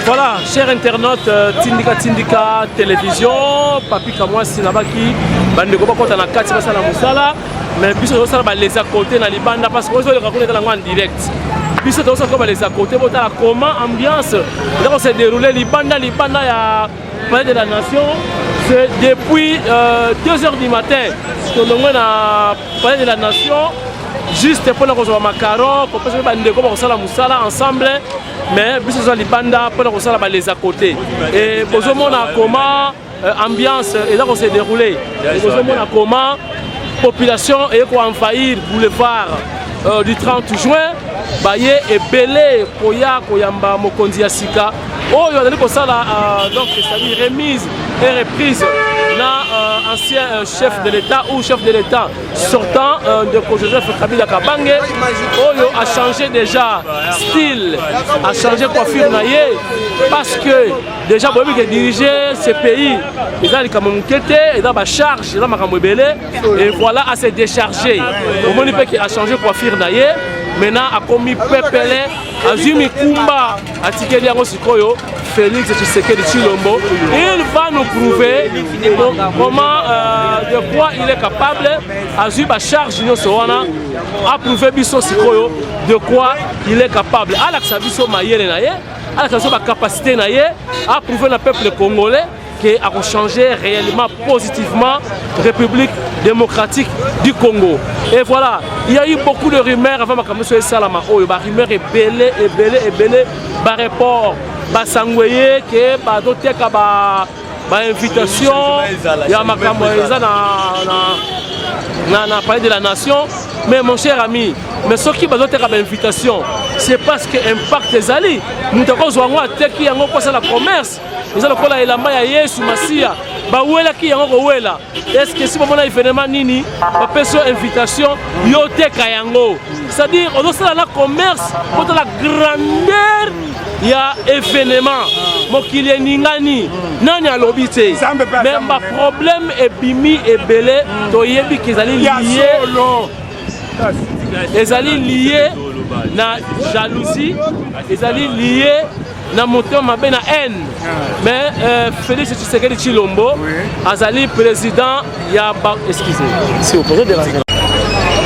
Voilà, chers internautes, Tindika Télévision, Papi Kamwa Sinabaki, Bandeko Bakota na Kati Basala Musala, mais puis on va les à côté dans les bandes parce que on va en direct. Puis on va les à côté, comment ambiance, là on s'est déroulé les bandes il y a Palais de la Nation, c'est depuis 2h du matin, on est dans Palais de la Nation. Juste pour nous avoir macaron, pour que nous faisons la ensemble, mais puis ce les bandes pour nous faire les à côté. Et pour nous comment ambiance et là on s'est déroulé. Pour nous comment population et quoi envahir boulevard du 30 juin, baye et belé koya koyamba mokonzi asika. Oh, il y a donc c'est-à-dire remise et reprise d'un ancien chef de l'État ou chef de l'État sortant de Joseph Kabila Kabange. Oh, a changé déjà style, a changé coiffure naïe parce que déjà pour diriger ce pays, ils ont ils ont charge, ils ont et voilà à se décharger. Au moment où il a changé coiffure naïe. Maintenant, a commis Pepele, a Jumi Kumba, a Tikeliango Sikoyo, Félix Tshisekedi Tshilombo. Il va nous prouver comment, de quoi il est capable, a Jumi Charge Sowana, a prouvé Bisso Sikoyo, de quoi il est capable. A l'Aksabiso Mayele Naye, a l'Aksabiso ma capacité Naye, a prouvé le peuple congolais qui a changé réellement positivement République démocratique du Congo. Et voilà, il y a eu beaucoup de rumeurs avant que M. Salama, oh, il y a des rumeurs belé, par rapport à Sangweye, qui est doté de invitation, il y a na Palais de la Nation. Mais mon cher ami, mais ce qui va doter de invitation, c'est parce que Impact des alliés, nous avons attaqué la commerce. Nous allons faire la maille à Yesu Massia. Bawela qui wela. Est-ce que si on a événement nini, on peut faire invitation yote kayango. C'est-à-dire on doit faire la commerce pour la grandeur. Il y a événement. Mokili ningani nani alobité. Mais ma problème est bimi et belé. Toyebi qu'ils allaient lier. Ils allaient lier na jalousie. Ils allaient lier na moteur mabé na haine. Mais Félix Tshisekedi Tshilombo azali président ya excusez si vous posez des raisons.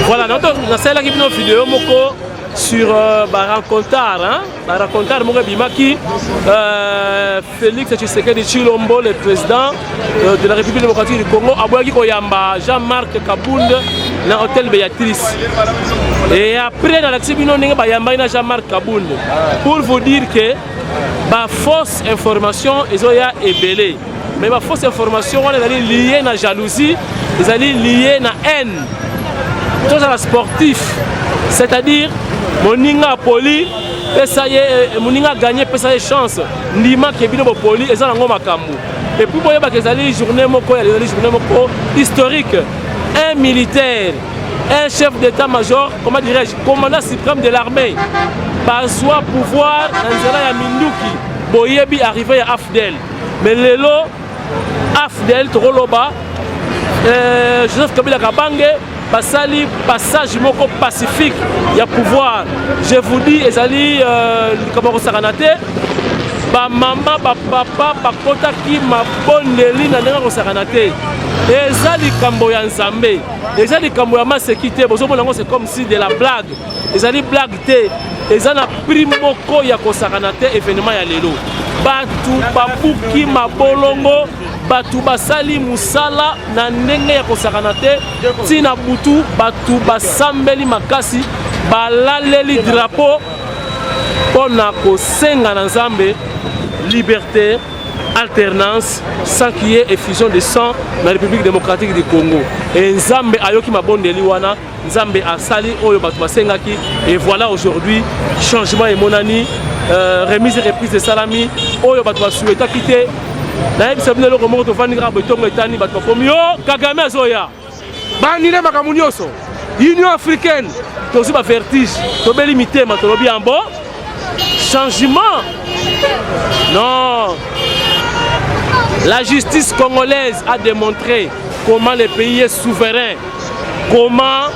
Voilà, donc dans celle qui une vidéo moko sur rencontre moko bimaki Félix Tshisekedi Tshilombo, le président de la République démocratique du Congo, aboyaki koyamba Jean-Marc Kabund na hôtel Béatrice. Et après dans l'action bino ndenge bayamba na Jean-Marc Kabund pour vous dire que ba fausse information ezoya ebelé. Mais ma fausse information on est lié na jalousie, ils sont liés na haine. Tout ça sportif, c'est-à-dire moninga poli moninga gagné pesa chance ndima ke bino bo poli ezala ngo makambu. Et puis boyeba ke ezali journée moko ya journée moko historique, un militaire, un chef d'état-major, comment dirais-je, commandant suprême de l'armée, bazwa pouvoir nzela ya minduki boyebi arrivé à Afdel. Mais lelo Afdel Toroloba Joseph Kabila Kabange basali passage moko pacifique ya pouvoir. Je vous dis ezali comment saranate ba mama ba papa ba kota ki mabondeli na ndenge saranate ezali kambo ya nzambe ezali kambo ya masekité bozo mona ngo c'est comme si de la blague ezali blague te ezali na prime moko ya kosaranate événement ya lelo batu babuki mabolongo batu basali musala na ndenge ya kosakana te tina butu batu basambeli makasi balaleli drapeau pona kosenga na nzambe liberté, alternance sans qu'il y ait effusion de sang dans la République démocratique du Congo. Et nzambe ayoki mabondeli wana nzambe asali oyo batu basengaki. Et voilà aujourd'hui changement et monani remise et reprise de salami oyo batu basueta quitter. Na yebisa bino loko moko tovandira betongo etani bato komi yo Kagame azoya banile makambo nyonso Union africaine tozi ba vertige tobeli mitema tolobi ambo changement. Non, la justice congolaise a démontré comment le pays est souverain, comment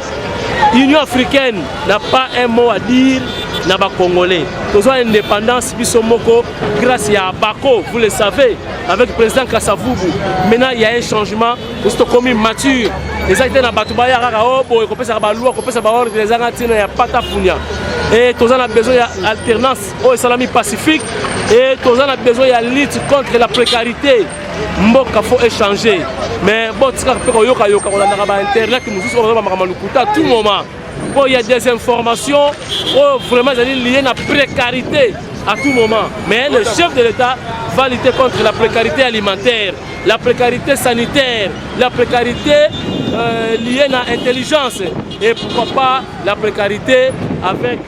l'Union africaine n'a pas un mot à dire na ba Congolais. Nous avons indépendance bisomoko grâce à Bako, vous le savez, avec le président Kassavubu. Maintenant il y a un changement, nous sommes commis mature. Les acteurs na batubaya kaka obo et kopesa ba loi, kopesa ba ordre les angatina ya pata funya. Et tous on a besoin d'alternance au salami pacifique et tous on a besoin de lutte contre la précarité. Mboka faut échanger. Mais bon, tu sais que yoka yoka on a ba internet qui nous sommes à tout moment. Bon, il y a des informations vraiment liées à la précarité à tout moment. Mais le chef de l'État va lutter contre la précarité alimentaire, la précarité sanitaire, la précarité liée à l'intelligence et pourquoi pas la précarité avec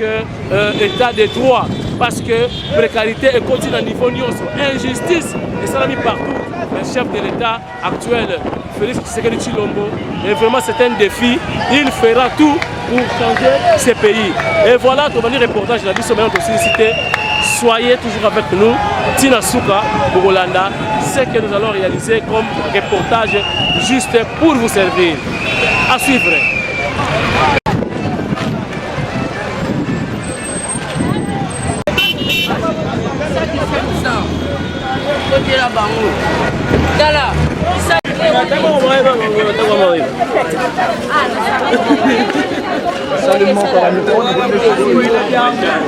l'état de droit. Parce que précarité est continue à niveau nyonso. Injustice, et ça l'a mis partout. Le chef de l'État actuel, Félix Tshisekedi Tshilombo, et vraiment c'est un défi. Il fera tout pour changer ce pays. Et voilà, ton dernier reportage de la vie sur maintenant cité. Soyez toujours avec nous. Tina Souka, Bogolanda, ce que nous allons réaliser comme reportage juste pour vous servir. À suivre.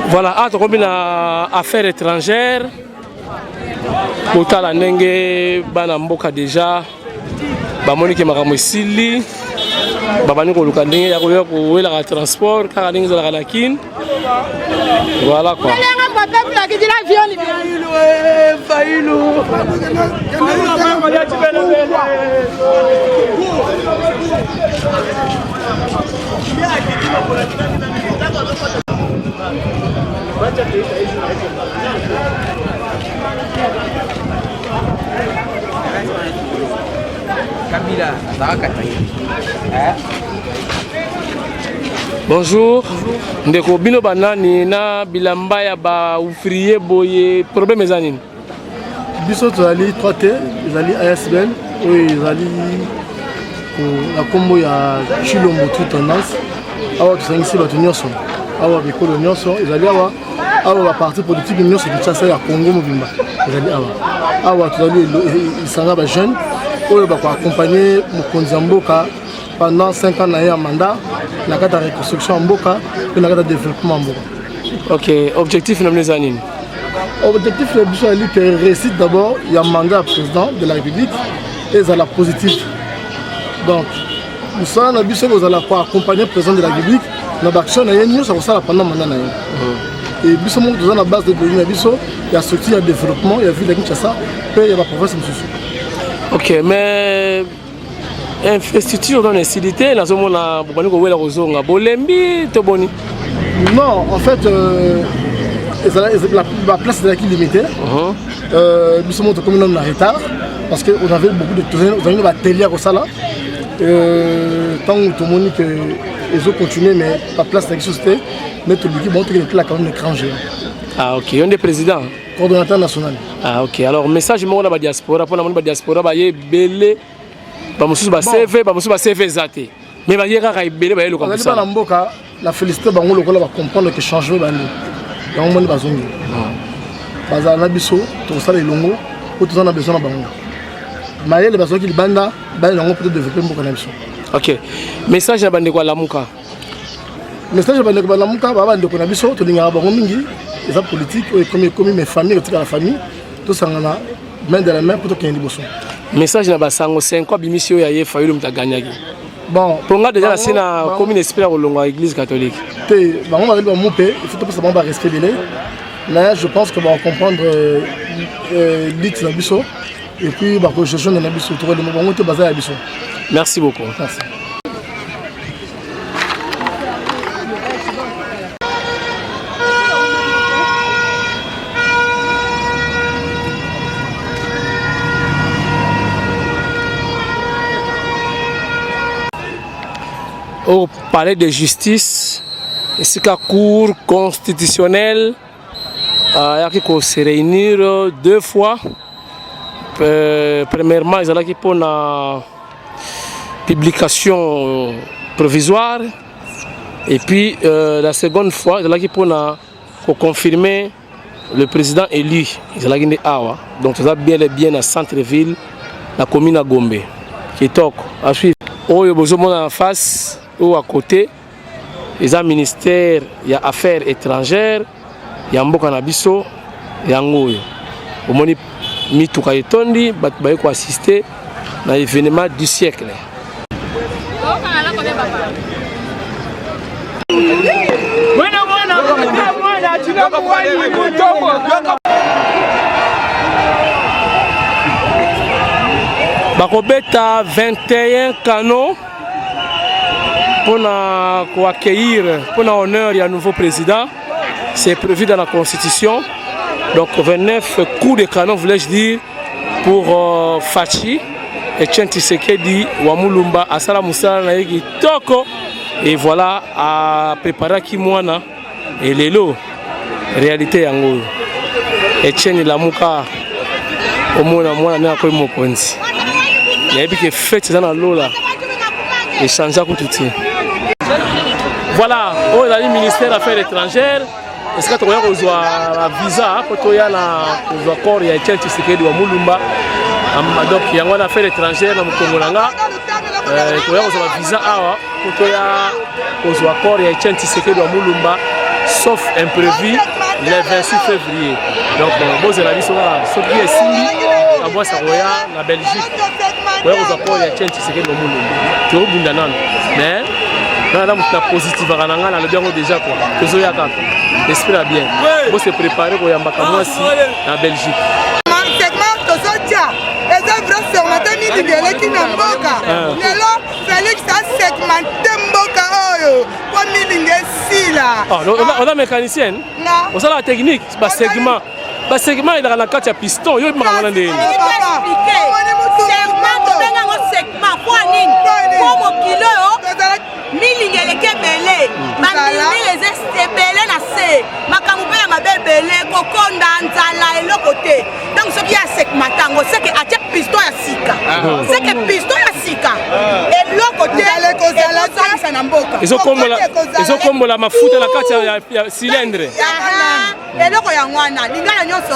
Voilà, ah, tu as affaires étrangères. Pour la ndenge bana mboka déjà bamoni ke makambo esili babani koluka ndenge ya koya kowelaka transport kaka ndenge ezalaka na kine. Voilà quoi. Bonjour. Ndeko bino banani na bilamba ya ba ouvrier boye problème ezanini. Biso tozali 3T, ezali ASBL, oyo ezali na kombo ya Tshilombo tout tendance. Awa tosangisi bato nyonso. Awa bikolo nyonso ezali awa. Awa ba parti politique nyonso Kinshasa ya Congo mobimba. Ezali awa. Awa tozali isanga ba jeune oyo ba ko accompagner mokonzi mboka pendant 5 ans na mandat na kata reconstruction mboka et na kata développement mboka. OK, objectif na mnezanini. Objectif de Bichon Ali qui récite d'abord, il y a un mandat président de la République et ça la positive. Donc, nous sommes à Bichon, vous allez accompagner le président de la République dans l'action, nous ça va pendant le mandat. Et Bichon, nous sommes à la base de données, il y a structure, il y a développement, il y a ville de Kinshasa, et il y a la province de Moussou. OK, mais infrastructure dans les cités, nous sommes à Bolembi, Toboni. Non, en fait, la place est limitée. Nous sommes comme en retard parce qu'on avait beaucoup de tournées, on avait des ateliers au Sala. Tant que tout le monde ils ont continué, mais la place est existée. Mais tout le monde est là quand même écran géant. Ah ok, on est président. Coordonnateur national. Ah ok, alors message moi dans la diaspora, pour la diaspora, bah y belé, bah monsieur bah CV, bah monsieur bah CV zaté. Mais bah y a quand belé bah y a le comme ça. Dans la mboka, la félicité bah on le va comprendre que changement bah nous. Donc on est bazongi. Baza na biso, tout ça les longo, tout ça on a besoin de bango. Mais les bazongi qui banda, bah longo peut développer mboka na biso. Ok, message na bande kwa lamuka. Message na bande kwa lamuka, bah bande kwa biso, tout linga bango mingi. Les hommes politiques, comme mes familles, la famille, tout ça, on a main dans la main pour qu'il y ait des boissons. Message na basango 5 quoi bimisio ya ye fayu mtaganyaki. Bon, pour nga déjà c'est na commune esprit au longo église catholique. Té, bah on va aller monter, il faut pas seulement respect délai. Mais je pense que va comprendre l'it na biso et puis bah que je suis na biso tout le monde te baser à biso. Merci beaucoup. Merci. Au palais de justice, c'est la cour constitutionnelle qui se réunir 2 fois. Premièrement, ils ont pour la publication provisoire et puis la seconde fois, ils ont pour la pour confirmer le président élu. Donc ça va bien et bien à centre-ville, la commune à Gombe. Qui est à suivre. Oh, il y a en face ou à côté. Il y a un ministère, il y a affaires étrangères, il y a un Mbokanabiso, il y a un Ngoyo. Au moins, il y a assister à l'événement du siècle. Bakobeta 21 canons pour accueillir, pour l'honneur du nouveau président. C'est prévu dans la Constitution. Donc 29 coups de canon, voulais-je dire, pour Fachi et Tshisekedi Wamulumba, Asala Moussala Naïgi Toko. Et voilà, à préparer Kimwana et Lelo, réalité Yango. Et Tcheni Lamuka, au moins, moi, je suis un peu il y a des fêtes dans l'eau et changer tout. Voilà, au ministère des Affaires étrangères, est-ce que tu as un visa pour toi accord il y a Tshisekedi wa Mulumba donc il y a un affaire étrangère dans le Congo tu as un visa pour toi accord il y a Tshisekedi wa Mulumba sauf imprévu le 26 février. Donc bon c'est la vie ce qui est Simbi à moi ça la Belgique. Ouais, vous avez un Tshisekedi wa Mulumba. Tu es au Bundanan. Mais là, vous êtes positif à Rananga, le bien déjà quoi. Vous avez un esprit à bien. Vous se préparez pour y aller en Belgique. On a mécanicien. On a la technique, c'est pas segment. Le segment il a la carte à piston. Il y a un segment pour mon kilo milingeleke belé bamili les estebele na se makambo ya mabebele kokonda nzala elokote donc ce qui a segment tango c'est que atia piston ya sika c'est que piston ya sika elokote ekozala na mboka ils ont comme la mafuta la carte ya cylindre eloko ya ngwana lingala nyonso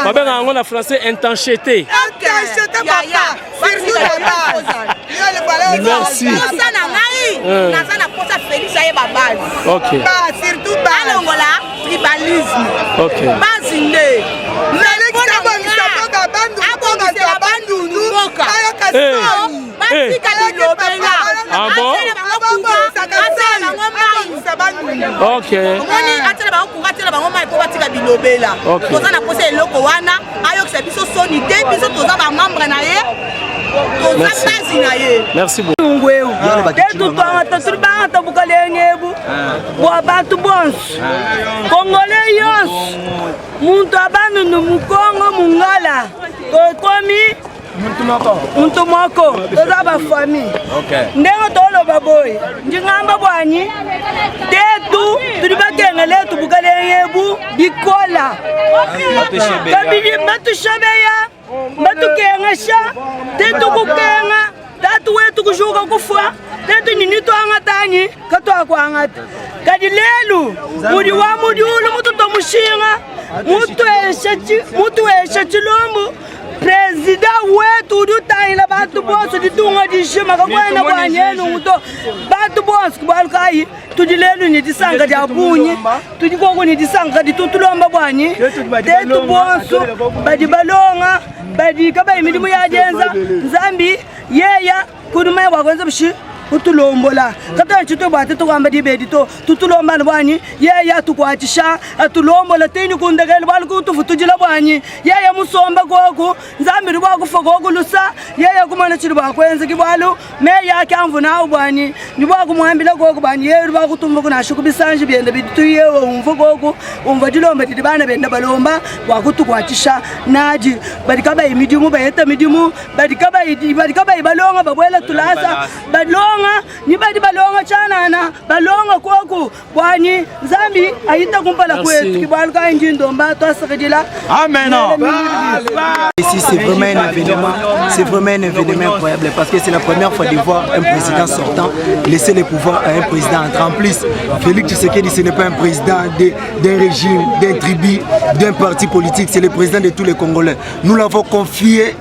babenga yango na français intensité. Merci. Ok. Surtout tribalisme. Ok. Ah bon? Ok. Merci beaucoup. Muntu moko toza ba famille ndengo tolo baboy njingamba bwanyi tetu tulibakenga letu bukalenyebu bikola kabili batushabeya batukengasha tetu kukenga tatu wetu kushuka kufa tetu nini twanga tanyi katwa kwangata kadi lelu mudi wa mudi ulu mutu tomushinga mutu esha chilombo Président wetu dutaila batu boso ditunga dishima kakwena bwanyenu muto batu boso kubalukai tudilelu ni disanga dia bunyi tudikoko ni disanga ditutulomba bwanyi tetu boso badi balonga badi kaba imidimu ya jenza nzambi yeya kuduma wakwenza bishi utulombola kata chito bate to kwamba dibedito tutulomba bwanyi yeya tukwachisha atulombola tini kundagala balku tufutujila bwanyi yeya musomba gogo nzamiri bwa kufogo okulusa yeya kumana chiri bwa kwenza kibwalu meya kamvu nawo bwanyi ni bwa kumwambila gogo bwanyi yeya bwa kutumba kuna shukubisanje byenda bituye umvo gogo umva dilomba dibana benda balomba bwa kutukwachisha naji badikaba imidimu bayeta midimu badikaba ibalonga babwela tulasa balonga ni badi balonga chanana balonga koku bwanyi nzambi ayita kumpala kwetu kibalka injindo mba twasekedila amen. Ici c'est vraiment un événement incroyable parce que c'est la première fois de voir un président sortant laisser les pouvoirs à un président entre. En plus, Félix Tshisekedi, ce n'est pas un président d'un régime, d'un tribu, d'un parti politique, c'est le président de tous les Congolais. Nous l'avons confié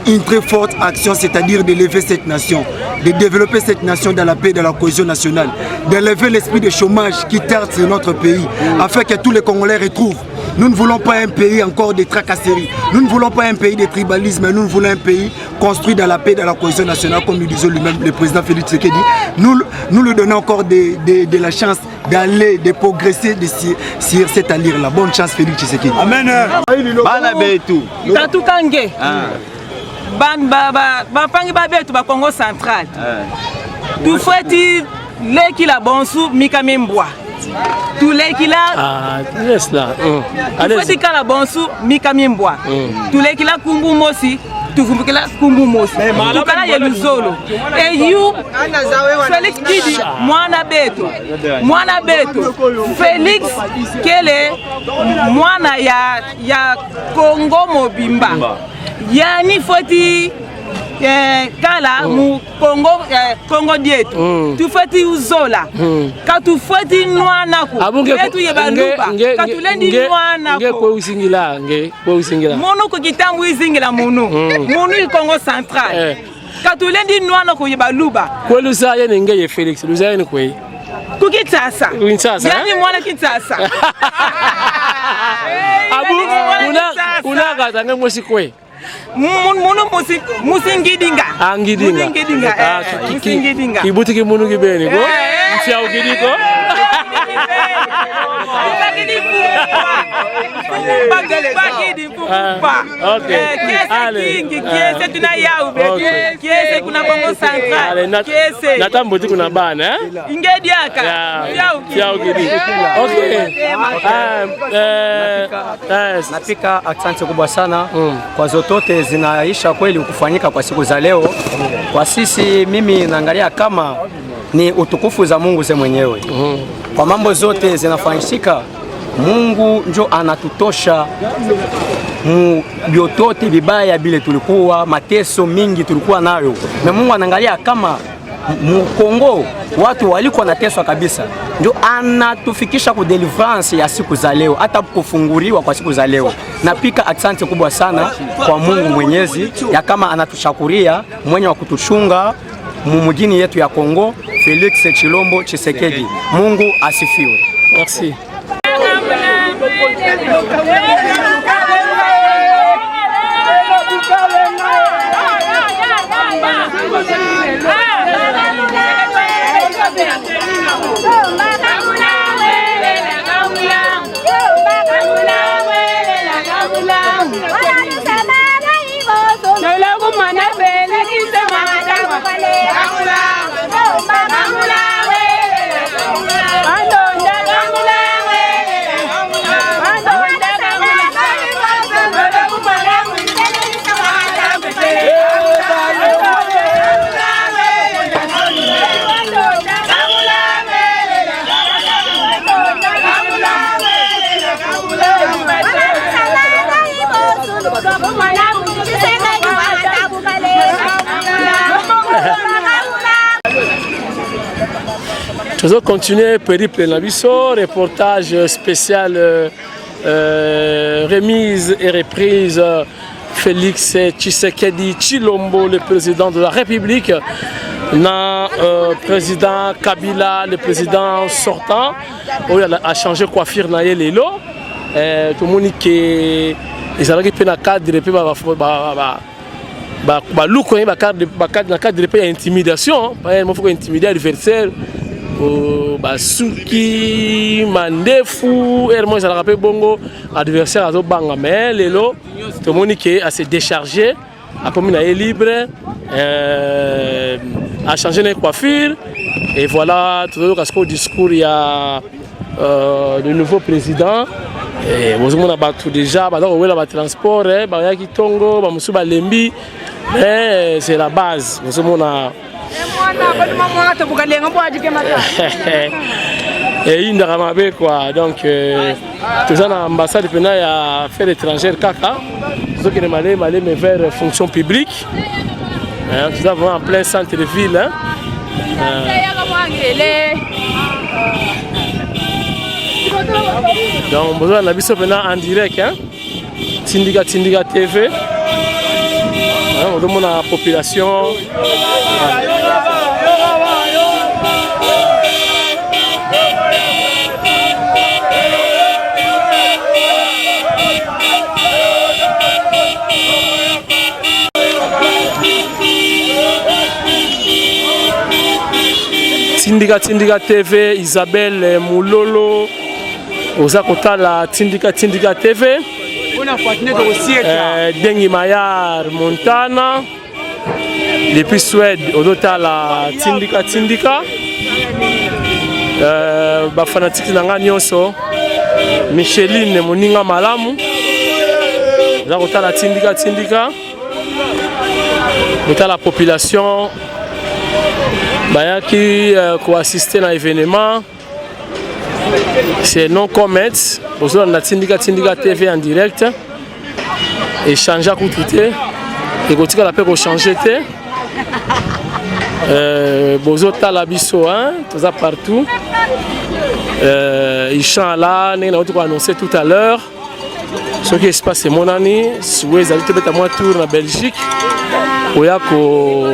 une très forte action, c'est-à-dire d'élever cette nation, de développer cette nation dans la paix et dans la cohésion nationale, d'élever l'esprit de chômage qui tarde sur notre pays, afin que tous les Congolais retrouvent. Nous ne voulons pas un pays encore de tracasseries, nous ne voulons pas un pays de tribalisme, nous voulons un pays construit dans la paix et dans la cohésion nationale, comme nous disait lui-même le président Félix Tshisekedi. Nous lui donnons encore de la chance d'aller, de progresser sur cette allure-là. Bonne chance Félix Tshisekedi. Amen. Bangi babetu ba Congo central. Tu foueti leki la bonsu mikamembwa. Tu leki la laisse là. Tu foueti kala bonsu mikamembwa. Tu leki la kumbu mosi. Tu kumbukela kumbu mosi. Tu kala yeluzolo. Et you Félix Kidi mwana betu. Félix kele mwana ya Congo mobimba. Yani foti kala mu Congo dietu tu foti uzola ka tu foti nwana ku etu yebaluba ka tu lendi nwana ku ko usingila mono ko kitambu usingila munu Congo central ka tu lendi nwana ku yebaluba ko lusa yene ngeye Félix lusa yene ko kukitsasa yani mwana kitsasa abu una katanga mosikwe munu musingidinga ngidinga kibutiki munu kibeni ko mfya ukidiko natambuti kuna bana napika asante kubwa sana kwa zote zinaisha kweli kufanyika kwa siku za leo. Kwa sisi mimi naangalia kama ni utukufu za Mungu ze mwenyewe. Kwa mambo zote zinafanyika, Mungu njo anatutosha biotote vibaya bile tulikuwa mateso mingi tulikuwa nayo. Na Mungu anaangalia kama Kongo watu walikuwa nateswa kabisa, ndio anatufikisha ku deliverance ya siku za leo, hata kufunguriwa kwa siku za leo. Napika asante kubwa sana kwa Mungu Mwenyezi ya kama anatushakuria mwenye wa kutuchunga mumujini yetu ya Kongo, Félix Tshilombo Tshisekedi. Mungu asifiwe. Merci. Nous allons continuer périple Nabiso, reportage spécial remise et reprise Félix Tshisekedi Tshilombo, le président de la République, président Kabila, le président sortant, il a changé coiffure na lelo. Tout le monde qui est dans le cadre de l'intimidation, il faut intimider l'adversaire. Basuki mandefu ermo ça rappelle bongo adversaire azo banga mais lelo tout le monde qui a se décharger a comme il est libre a changé de coiffure et voilà tout le discours il y a le nouveau président et vous avez battu déjà donc on a transport ba ya kitongo ba musuba lembi mais c'est la base vous avez et il n'a quoi donc tout ça dans l'ambassade il y a affaires étrangères kaka ceux qui m'allaient vers fonction publique tout ça vraiment en plein centre de ville Donc besoin na biso pena en direct hein. Tindika TV. On demande à la population. Tindika TV, Isabelle Moulolo, Oza Kotala Tindika TV, Dengi Mayar Montana, depuis Suède, Odotala Tindika, Bafanatique Nanga Nyonso, Micheline Moninga Malamu, Oza Kotala Tindika, la population. Qui co-assister à l'événement, c'est non commet. Aujourd'hui, on a Tindika TV en direct. Échanger à tout et quand la paix changer bozo talabiso hein tout ça partout. Ils chantent là, on a annoncé tout à l'heure. Ce qui se passe c'est mon année. Si vous avez été à moi tour en Belgique, où il y a pour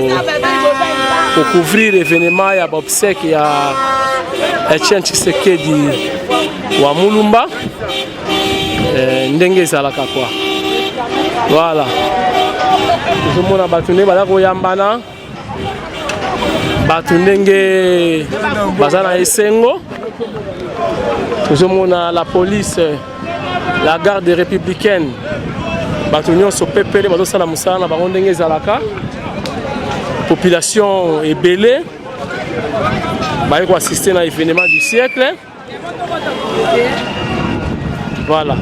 couvrir l'événement, il y a Bobsek, il y a Etienne Tshisekedi wa Mulumba, ndenge ezalaka quoi. Voilà. Tout le monde a battu bala koyambana. Battu ndenge bazana esengo. Tout le monde a la police, la garde républicaine. Battu nyonso pepele bazo sala musala na bango ndenge ezalaka. Population est belée. Bah, il faut assister à l'événement du siècle. Voilà.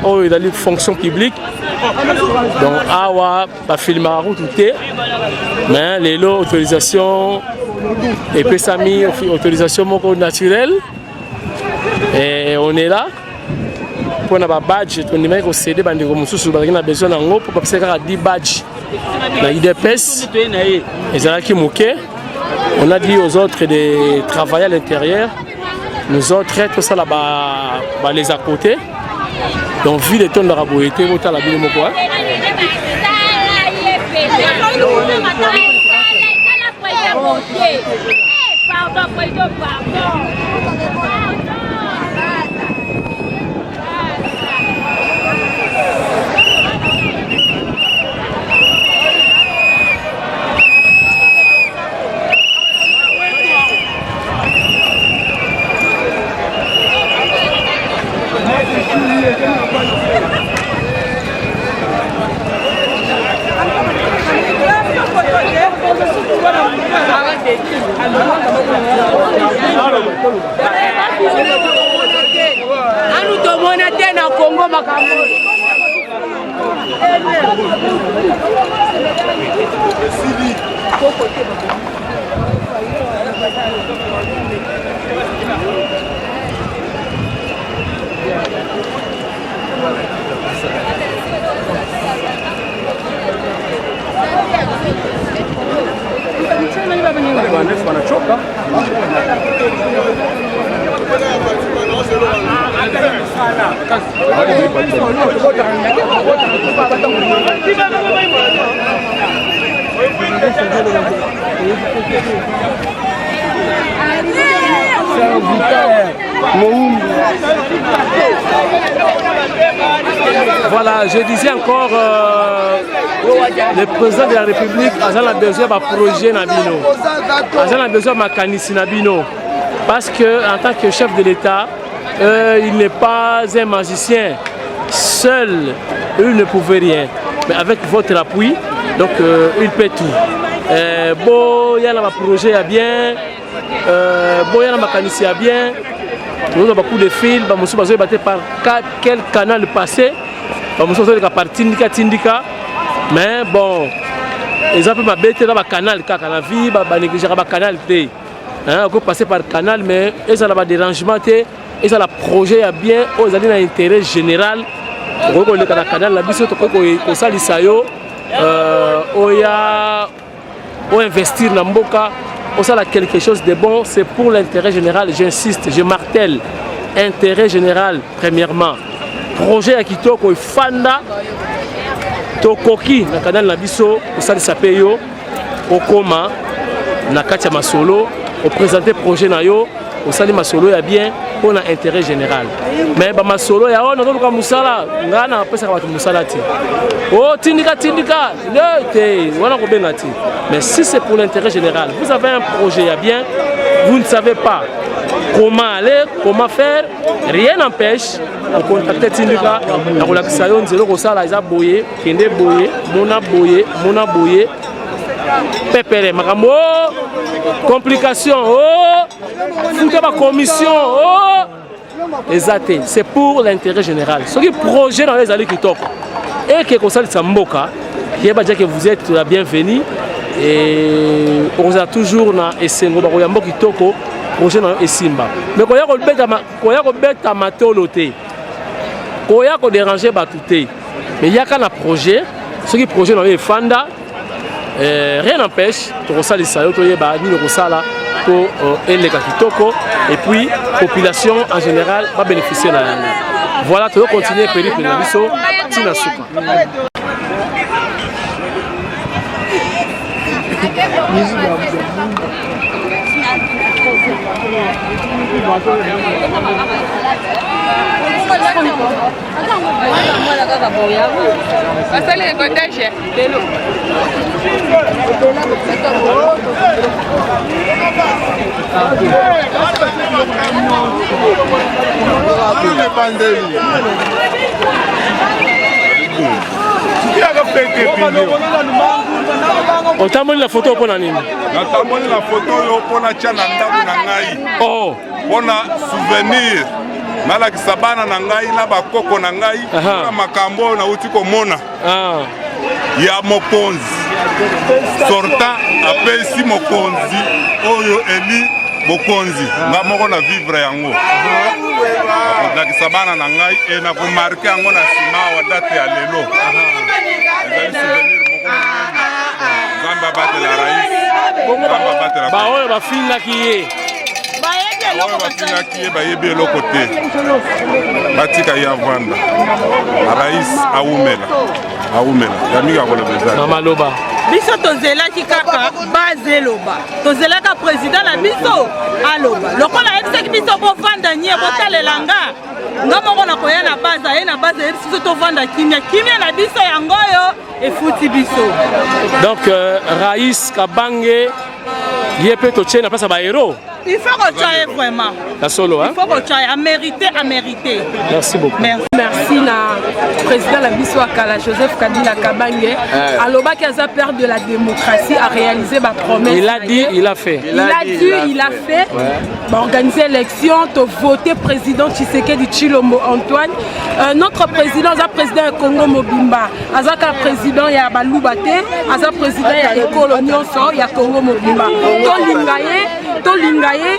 Oh, il y a une fonction publique. Donc, awa, pas filmer à route, mais les lots autorisation et puis ça mis autorisation naturelle. Et on est là. Pour avoir badge, on est même au CD, on a besoin d'un gros pour passer à 10 badges. La IDPS, on a dit aux autres de travailler à l'intérieur. Nous autres, tout ça là-bas, les à côté. Donc, vu les tonnes de raboïté, on a la ville de Mokoa. Voilà, je disais encore, le président de la République a besoin d'un projet Nabino, a besoin d'un canisi Nabino, parce que en tant que chef de l'État, il n'est pas un magicien. Seul, il ne pouvait rien. Mais avec votre appui, donc il peut tout. Bon, il y a un projet à bien, bon, il y a un canisi à bien. Nous avons beaucoup de fils, nous avons battu par quel canal passé. Nous avons par Tindika. Mais bon, ils ont pu dans le canal, la vie, le canal. On peut passer par le canal, mais ils ont un dérangement. Ils ont un projet à bien, ils ont un intérêt général. On peut le canal, la vie, on peut ou investir dans Mboka, ça a quelque chose de bon, c'est pour l'intérêt général, j'insiste, je martèle, intérêt général premièrement. Projet à Kitoko et Fanda, Tokoki, na canal na biso, au sali sapeyo, au Koma, na Katia Masolo, au présenter projet na yo, au sali Masolo ya bien, pour l'intérêt général. Mais ba Masolo ya on a musala, ngana apesa ka musala ti. Oh tindika, voilà combien nati. Mais si c'est pour l'intérêt général, vous avez un projet ya bien, vous ne savez pas comment aller, comment faire, rien n'empêche de contacter Tindika, la relaxation de zéro sala isa boye, kende boye, mona boye, pépéré, makambo, complication, foutre ma commission, exacté, c'est pour l'intérêt général. Ce qui est projet dans les alliés qui toquent, et qui est comme ça, Samboka, qui est dire que vous êtes la bienvenue, et on a toujours na Essengo, Baroyambo qui toko, projet dans Esimba. Mais quand il y a un bête à matoloté, quand il y a un déranger batouté, mais il y a un projet, ce qui est projet dans les Fanda, rien n'empêche, tu reçois les saillots, tu reçois là, et puis la population en général va bénéficier de la langue. Voilà, tu vas continuer à périr pour la biso, Tina Souka. Otamoni la photo pour nani? Natamoni la photo pour na tia na ndaku na ngai. Oh, pona souvenir. Nala kisabana na ngai na bakoko na ngai na makambo na uti komona. Ya mokonzi. Sorta apesi mokonzi oyo eli bokonzi. Nga moko na vivre yango. Na kisabana na ngai e na ko marquer yango na sima wa date ya lelo. Ezali souvenir moko monene. Zamba bate la rais. Zamba bate la. Ba oyo bafinga kiye. Oyo bafinga kiye bayebi eloko te. Batika ya vanda. Rais aumela. Yamiga ko le bezali. Na maloba. Biso tozelaki kaka base loba. Tozelaka président na biso aloba. Lokola ebisaki biso ko vanda nie botalelanga. Nga moko na koya na base, ye na base biso to vanda kimia na biso yango yo efuti biso. Donc Raïs Kabange yepé to tchena place ba héros. Il faut que tu ailles vraiment. La solo, hein? Il faut que tu ailles à mériter. Merci beaucoup. Merci na président la Biswakala Joseph Kabila Kabange. Aloba qui a peur de la démocratie a réalisé ma promesse. Il a dit, il a fait. Il a fait. Bah, organiser l'élection, voter président Tshisekedi Tshilombo Antoine. Notre président, le président Congo Mobimba, Azaka président ya Balubate, Azaka président ya Ekolo Nyonso ya Congo Mobimba. To lingaye,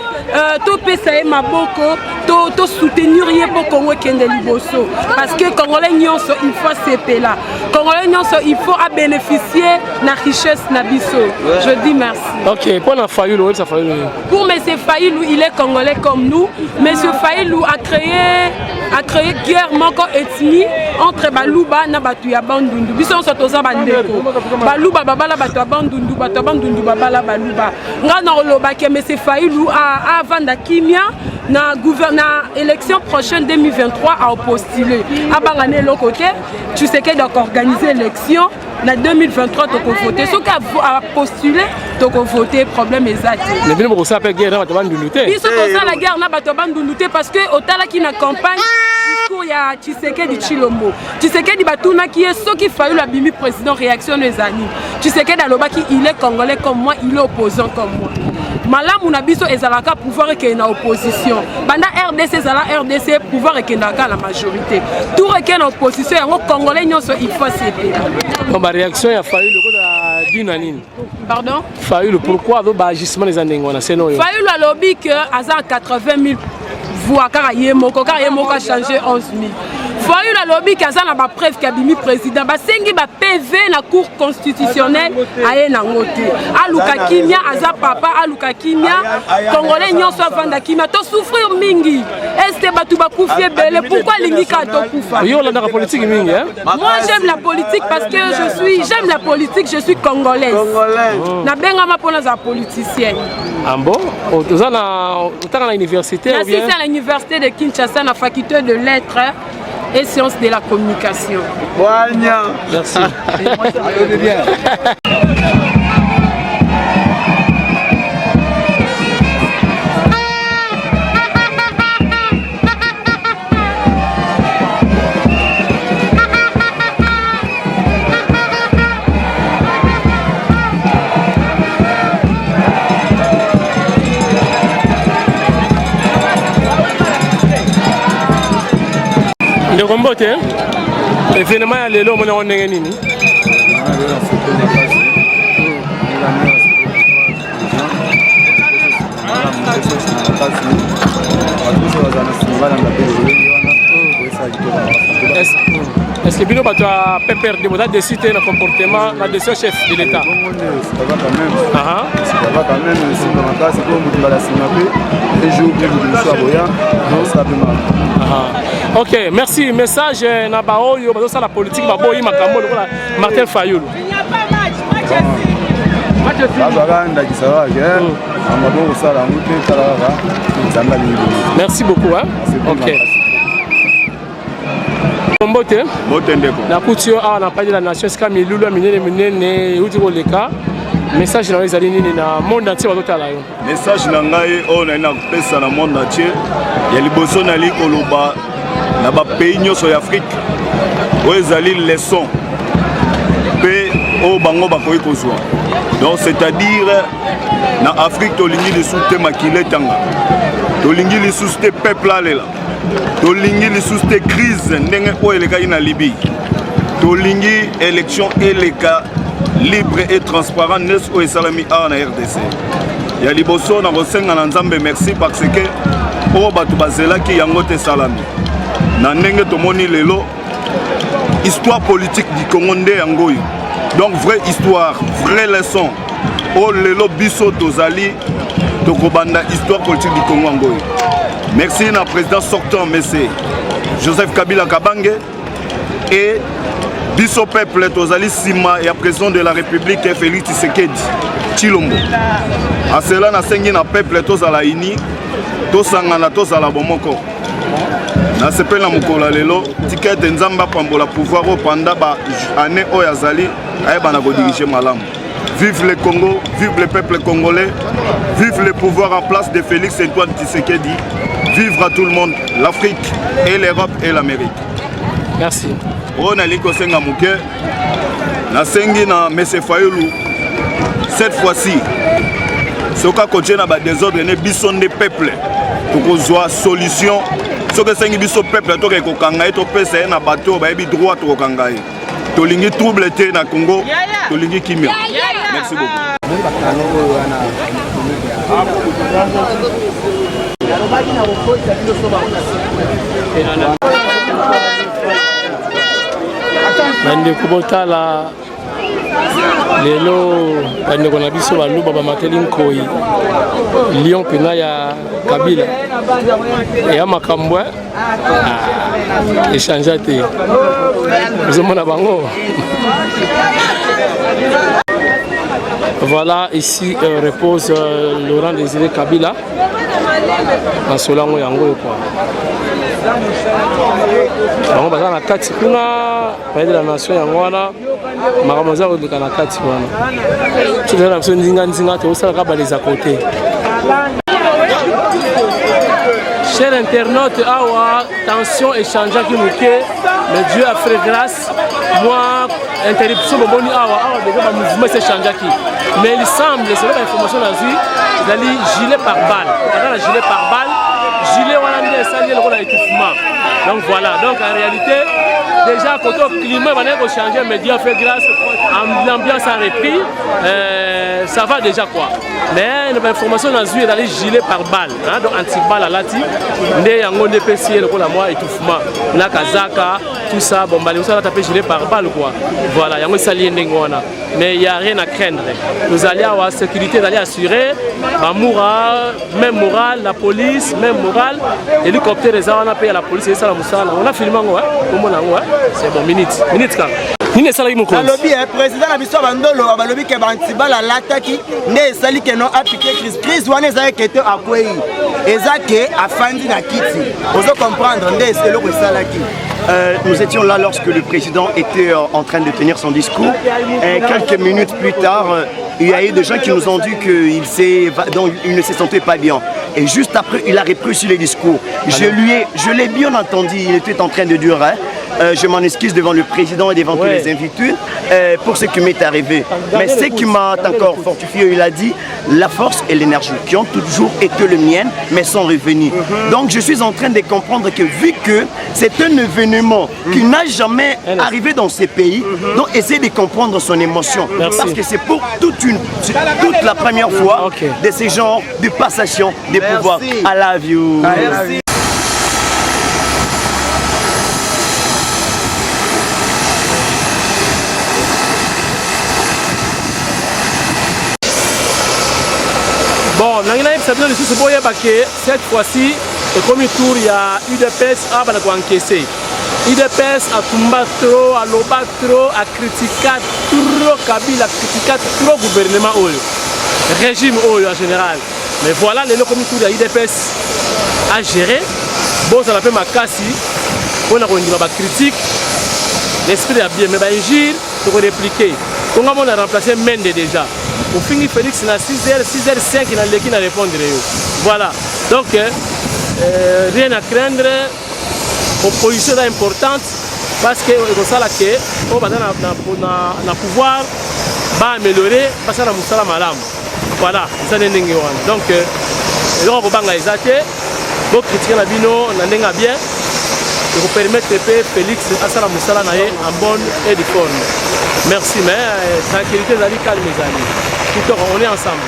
to pesaye maboko, to soutenir ye pour Congo kende liboso. Parce que Congolais Nyonso il faut se là. Congolais Nyonso il faut à bénéficier de la richesse nabiso. Je dis merci. Ok, pour la Fayulu, ça Fayulu. Pour M. Fayulu, il est congolais comme nous. M. Fayulu a créé guerre moko ethnie entre Baluba et Batuya Bandundu. Bison sotoza bandeko. Baluba babala Batuya Bandundu, Batuya Bandundu babala Baluba. Ngana oloba ke M. Fayulu a vanda kimia na élection prochaine 2023 a postulé. A bangane le côté, tu sais qu'il doit organiser l'élection. En 2023, tu peux voter. Ce qui a postulé, tu peux voter. Problème exact. Mais bien, vous savez que la guerre, la guerre, parce que au tala qui na campagne, discours il y a Tshisekedi Tshilombo. Tshisekedi Batuna qui est ce qui fait la bimi président réaction des années. Tshisekedi Alobaki il est congolais comme moi, il est opposant comme moi. Malamu na biso ezalaka pouvoir que na opposition. Banda RDC zala RDC pouvoir que na la majorité. Tout que na opposition yango congolais nyonso il faut céder. Bon ba réaction ya Fayulu ko dina nini? Pardon? Fayulu pourquoi ba agissement les andengo na senoyo? Fayulu alobi que aza 80 000 voix car yemoko a changé 11 000. Fayulu alobi kaza na ba preuve kabimi président basengi ba PV na cour constitutionnelle aye na ngote aluka kimia aza papa aluka kimia congolais nyonso avanda kimia to souffrir mingi est batu bakufie bele pourquoi lingika to kufa yo la na politique mingi hein. Moi j'aime la politique parce que j'aime la politique, je suis congolaise. Na benga ma pona za politicienne. Ah bon? Vous êtes à l'université ou bien? Je suis à l'université de Kinshasa, la faculté de lettres et sciences de la communication. Merci. Ndeko Mbote, événement ya lelo mona ndenge nini? Est-ce que bino bato ya PPRD boza décider na comportement na décision chef de l'État? Ok, merci. Message na baoyo bazo la politique baboyi makambo lokola Martin Fayulu. Merci beaucoup hein. Ok. Mbote na kutio awa na padi la nation ska milulu minene uti koleka message na ezali nini na monde entier bazotala yo. Message na ngai o na ina pesa na monde entier ya liboso na li koloba na ba pays nyonso ya Afrique o ezali leçon pe o bango bakoki kozwa. Donc c'est-à-dire na Afrique tolingi lisuste makile tanga tolingi lisuste peuple alela tolingi lisuste crise ndenge o eleka ina Libye tolingi élection eleka libre et transparent nes o esalami a na RDC ya liboso na kosenga na Nzambe merci parce que o batu bazelaki yango te salami na ndenge tomoni lelo histoire politique du Congo nde yango yo. Donc vraie histoire, vraie leçon o lelo biso tozali tokobanda histoire politique du Congo ngoyo. Merci na président sortant monsieur Joseph Kabila Kabange et biso peuple tozali sima ya président de la République Félix Tshisekedi Tshilombo. A cela na sengi na peuple tozala ini tosangana tozala bomoko. Na sepel na mokola lelo ticket nzamba pambola pouvoir au panda ba année oyo azali ayeba na ko diriger malamu. Vive le Congo, vive le peuple congolais, vive le pouvoir en place de Félix Antoine Tshisekedi. Vivre à tout le monde, l'Afrique et l'Europe et l'Amérique. Merci. On a liko senga muke na sengi na Monsieur Fayulu. Cette fois-ci, soka koche na ba désordre ne bisonde peuple pour kozwa solution. Soka sengi biso peuple to ko kanga to pesa na bateau ba yebi droit to kanga. Tolingi trouble te na Congo, tolingi kimia. Merci beaucoup. bandeko botala lelo bandeko na biso baluba bamateli nkoi lion mpena ya Kabila eya makambo echange te ozomona bango. Voilà, ici repose Laurent Désiré Kabila na solango yango quoi. Bango baza na kati kuna paide la nation yango wana makambo za koleka na kati wana tozala na biso nzinga te osalaka balezi à côté. Chers internautes, awa tension échangeaki moke mais Dieu a fait grâce. Moi interruption boboni awa déjà ba mouvement s'échangeaki mais il semble selon l'information nazui ezali gilet par balle pendant la gilet par balle gilet wana nde esali lokola étouffement. Donc voilà, donc en réalité déjà côté climat on a changé média fait grâce l'ambiance a repris ça va déjà quoi mais l'information dans zui d'aller gilet par balle hein donc anti-balle à lati ndé yango ndepesi le la moi étouffement na kazaka tout ça bon bali ça taper gilet par balle quoi voilà yango sali ndengona mais il y a rien à craindre nous allons avoir sécurité d'aller assurer Bamoura même morale la police même morale hélicoptère les on a payé la police et ça la musala on a filmé ouais comment on c'est bon minute quand Nini esala ki mokonzi alobi président na biso bandolo balobi ke bantibala lataki nde esali ke non appliquer crise wana ezali kete akwei ezake afandi na kiti ozo comprendre nde eloko esalaki. Nous étions là lorsque le président était en train de tenir son discours et quelques minutes plus tard il y a eu des gens qui nous ont dit qu'il ne se sentait pas bien et juste après il a repris sur les discours. Je l'ai bien entendu, il était en train de dire je m'en excuse devant le président et devant tous les invités pour ce qui m'est arrivé. Mais ce qui m'a encore fortifié, il a dit la force et l'énergie qui ont toujours été les miennes mais sont revenues. Donc je suis en train de comprendre que vu que c'est un événement qui n'a jamais arrivé dans ces pays, donc essayez de comprendre son émotion. Parce que c'est pour toute la première fois de ces genres de passation des pouvoirs. I love you. Merci. Bon, cette fois-ci, le premier tour, il y a UDPS à encaisser. UDPS a combattre trop, à loba trop, à critiquer trop Kabila, à critiquer trop gouvernement, régime en général. Mais voilà, le premier tour, il y a UDPS à gérer. Bon, ça l'appelle Makassi, on a critique, l'esprit a bien, mais il faut répliquer. On a remplacé Mende déjà. Au fini Félix na 6h, 6h05 il a l'équipe à répondre. Voilà. Donc rien à craindre. Opposition est importante parce que ça là que on va na pouvoir va améliorer parce que na musala malam. Voilà, ça n'est n'ingi wan. Donc on va banga ezate. Donc critiquer la bino na ndenga bien. Et vous permettre Félix à ça la musala na en bonne et de forme. Merci, mais tranquillité, d'aller calme mes amis. Tout on est ensemble.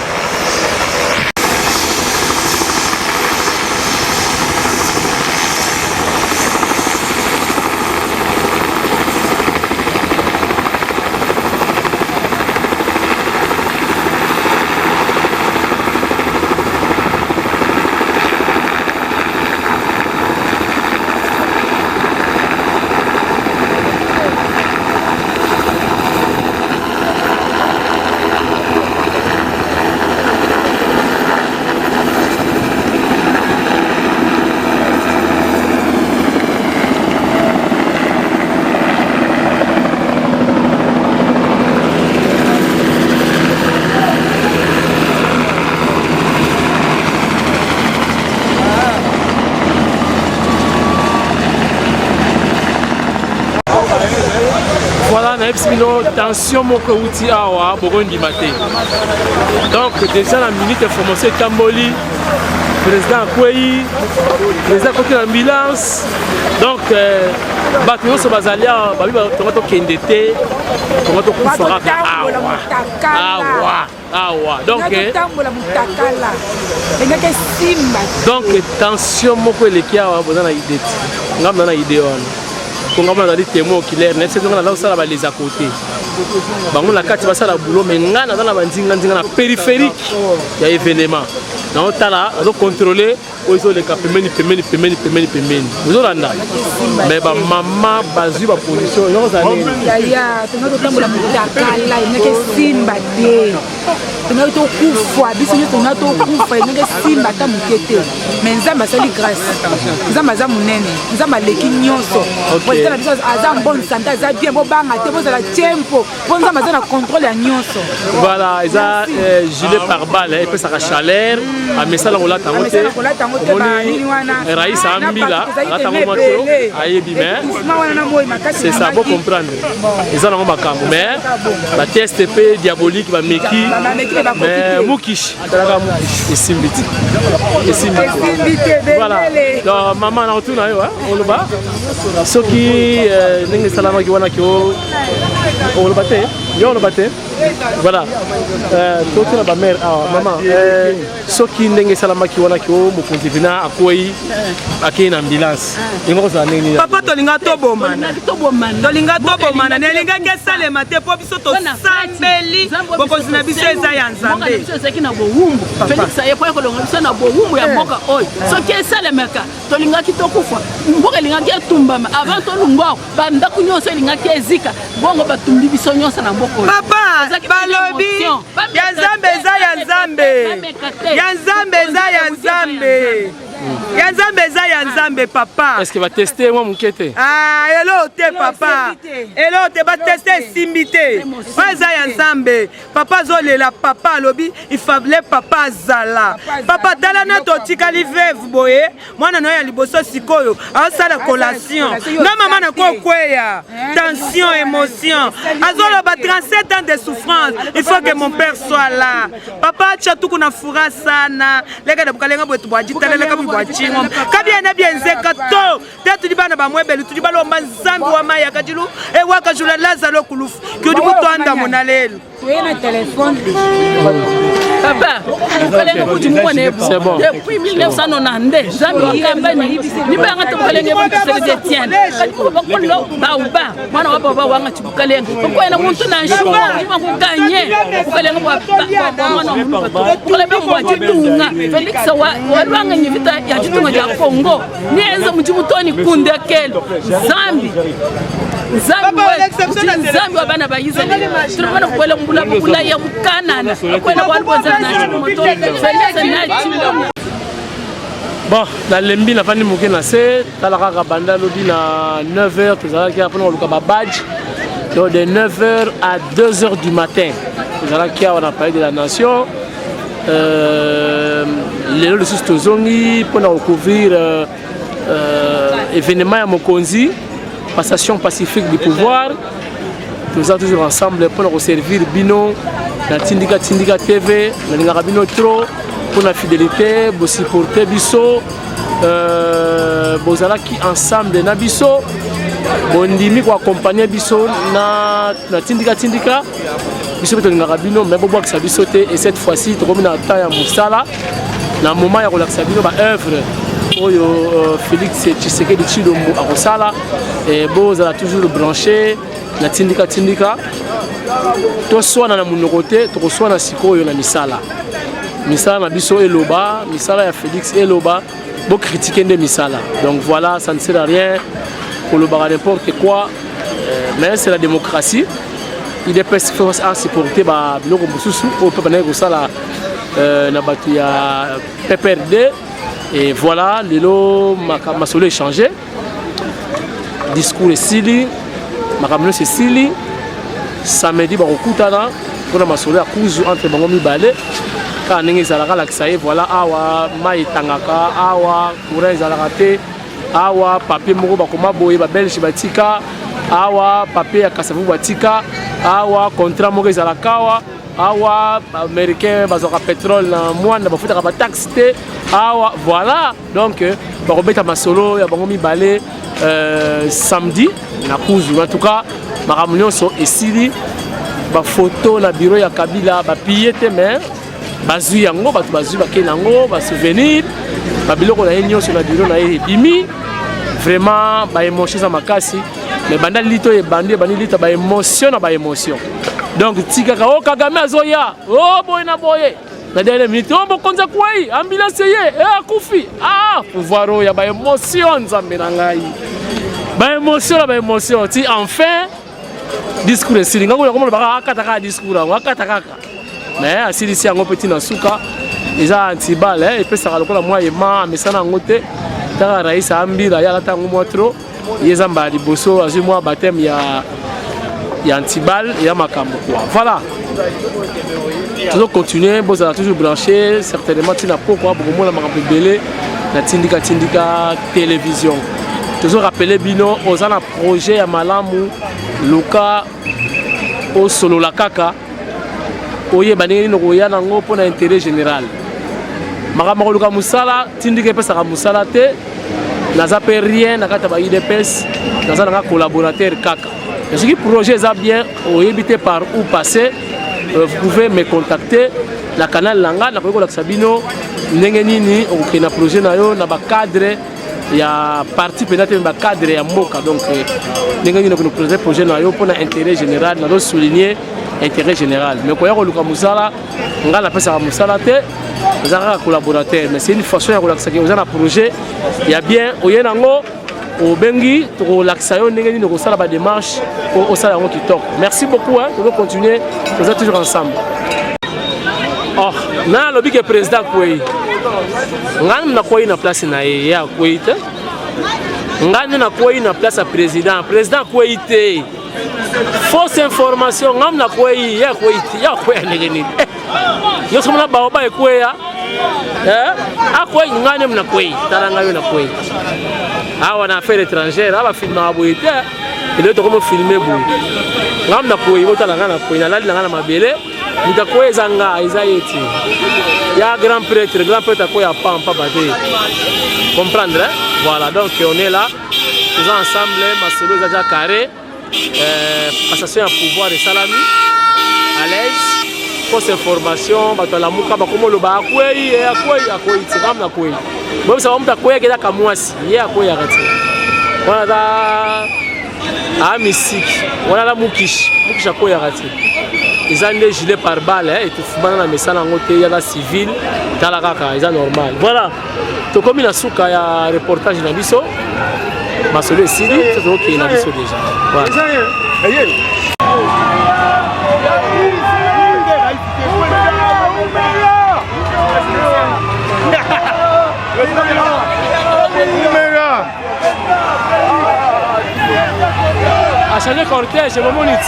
Tension moko outil awa bokondi maté. Donc déjà la minute information Tamboli, président Kwei, président côté l'ambulance. Donc bato so bazalia babi tomato kendete, tomato kufara awa. Donc tension moko eleki awa bozana idée. Ngam na idée wana. On a des témoins oculaires, mais c'est là où ça va les à côté. On a quatre passages à boulot, mais on a dans la périphérique, il y a événement. Donc on a contrôlé, ils ont les capements, Vous avez mais maman basu la position, non ça n'est. Voilà, ils ont gilet par balle, et puis ça a chaleur, mais ça là on l'a tangoté. Raïs Ambila, la tangomato, c'est ça, faut comprendre. Ils ont un macam, mais la TSTP diabolique va meki, mais Mukish atalaka Mukish esimbiti voilà donc maman na retourne ayo oloba soki ndenge salama ki wana ki oloba te yo oloba te voilà toto na ba mère maman soki ndenge salama ki wana ki mokonzi vina akoyi akei na ambulance ingo za nini papa tolinga tobomana nelinga kesalema te po biso tosambeli bokonzi na biso eza ya nzambe ezaki na bowumbu Félix ayepoya kolonga biso na bowumbu ya mboka oyo soki esalemaka tolingaki tokufa mboka elingaki etumbama avant tolungwako bandako nyonso elingaki ezika bongo batumbi biso nyonso na mboka oyo papa balobi ya nzambe eza ya nzambe ya nzambe eza ya nzambe ya nzambe eza ya nzambe papa est-ce que va tester moi mukete elo te papa elo te ba tester simbi te eza ya nzambe papa zolela papa alobi ifable papa azala papa tala na totikali veve boye mwana no ya liboso sikoyo asala collation na mama na kokweya tension émotion azoloba 37 ans de souffrance il faut que mon père soit là papa chatuku na fura sana lega da bukalenga bwetu bwajitalela bwachingo kabiana bienzeka to tetu dibana bamwebelu tudibalomba nzambi wa maya kajilu ewaka jula lazalo kulufu kyudi mutwanda monalelo tuyena telefone papa kolenga kuti mukone depuis 1992 zambi wakambani nibanga tokolenga bukusele de tienne kati ko bakolo bauba mwana wa baba wanga tikukalenga kokwena muntu na nshuwa niba kuganye kolenga kwa mwana wa muntu kolenga kwa chitunga Felix walwanga nyivita ya chitunga ya Kongo nienza mchimutoni kundekelo zambi Zambi wabana bayize turabana kwela mbula ya mukanana kwela walibonza na moto bon na lembi na fandi muke na se talaka ka banda lodi na 9h tozalaki apona koluka ba badge donc de 9h à 2h du matin tozalaki on a parlé de la nation lelo lisusu tozongi mpona recouvrir événement ya mokonzi passation pacifique du pouvoir nous sommes toujours ensemble pour nous servir bino na Tindika TV na lingaka bino trop pour la fidélité pour supporter biso bozalaki ensemble na biso bondimi ko accompagner biso na Tindika biso to lingaka bino mais bobo akisa biso te et cette fois-ci to comme na temps ya musala na moment ya kolakisa bino ba œuvre oyo Félix Tshisekedi Tshilombo akosala et bozala toujours branché na Tindika toswana na munoko te tokoswana sikoyo na misala na biso eloba misala ya Félix eloba bo critiquer nde misala donc voilà ça ne sert à rien pour le n'importe quoi mais c'est la démocratie il est presque à supporter ba biloko mosusu au peuple na kosala na batu ya PPRD. Et voilà, lelo masolo est changé. Discours est sili, makamno c'est sili. Samedi bakokutana pour masolo ya kuzu entre bango mibale. Ka ndenge ezalaka lakisa ye voilà awa mai tangaka awa courant ezalaka te awa papier moko bakoma boye ba belge batika awa papier ya kasavu batika awa contrat moko ezalaka awa américain bazaka pétrole na mwana bafutaka ba taxe te awa voilà donc bakobeta masolo ya bango mibale samedi na kuzu en tout cas makambo nyonso esili ba photo na bureau ya Kabila ba piller te mais bazui yango bato bazui bakei nango ba souvenir ba biloko na nyonso na bureau na ebimi vraiment ba émotion za makasi mais banda lito e bandi lita ba émotion na ba émotion donc tikaka o Kagame azoya o boye na boye na dernière minute o bokonza kwai ambulance ye akufi pouvoir ya ba émotion nzambe na ngai ba émotion ti enfin discours silinga ngo komona baka akataka discours ngo akataka mais asilisi yango petit na suka eza antibal et puis ça lokola moi ema mesana ngo te ta raisa ambira ya lata ngo motro yeza mbali boso azui moi baptême ya antibal et ya makambo quoi voilà toujours continuer vous allez toujours brancher certainement tina pourquoi beaucoup la makambo belé na Tindika télévision toujours rappeler bino aux un projet ya malamu luka au solo la kaka oye bandeni no koya nango pour intérêt général. Makamako luka musala tindike pesa ka musala te. Naza pe rien nakata ba IDPS, naza nga collaborateur kaka. Ce qui projet est bien, éviter par où passer, vous pouvez me contacter. La canal Langa, la Koko Sabino, Nengenini, au na projet nayo, na ba cadre, il y a parti peut-être un cadre ya Moka. Donc, Nengenini nous projet projet nayo pour l'intérêt général, nous souligner intérêt général. Mais quand on a musala, on a la pesa à musala te, vous avez un collaborateur. Mais c'est une façon de relaxer. Vous avez un projet, il y a bien, au Yenango. Au Bengi, au Laxayo, nous avons la démarche au Salon qui toque. Merci beaucoup, nous allons continuer, nous sommes toujours ensemble. Oh, nous avons le président Koué. Nous avons une place à Koué. Nous avons une place à président. Président Koué. Fausse information, nous avons Koué. Il y a Koué. Nous sommes là, Koué. Akwai ngane mna kwei talanga yo na kwei awa na affaire étrangère aba filmer aboite ile to comme filmer bu ngamna kwei botalanga na kwei na lali na mabele nda kwei zanga izayeti ya grand prêtre kwei a pampa bate comprendre hein? Voilà donc on est là tous ensemble masolo za carré passation à pouvoir et salami à l'aise. Fausse information, la muka bakomo lo ba akwei akwei tsikam na kwei. Bon ça va mta kwei keda kamwasi, ye akwei akati. Wana da amisiki, wana la mukish akwei akati. Ils ont des gilets par balle et tout fumana na mesana ngote ya la civil, tala kaka, ils normal. Voilà. To comme la souka ya reportage na biso. Masolo sidi, c'est OK na biso déjà. Voilà. A changer cortège, c'est mon minute.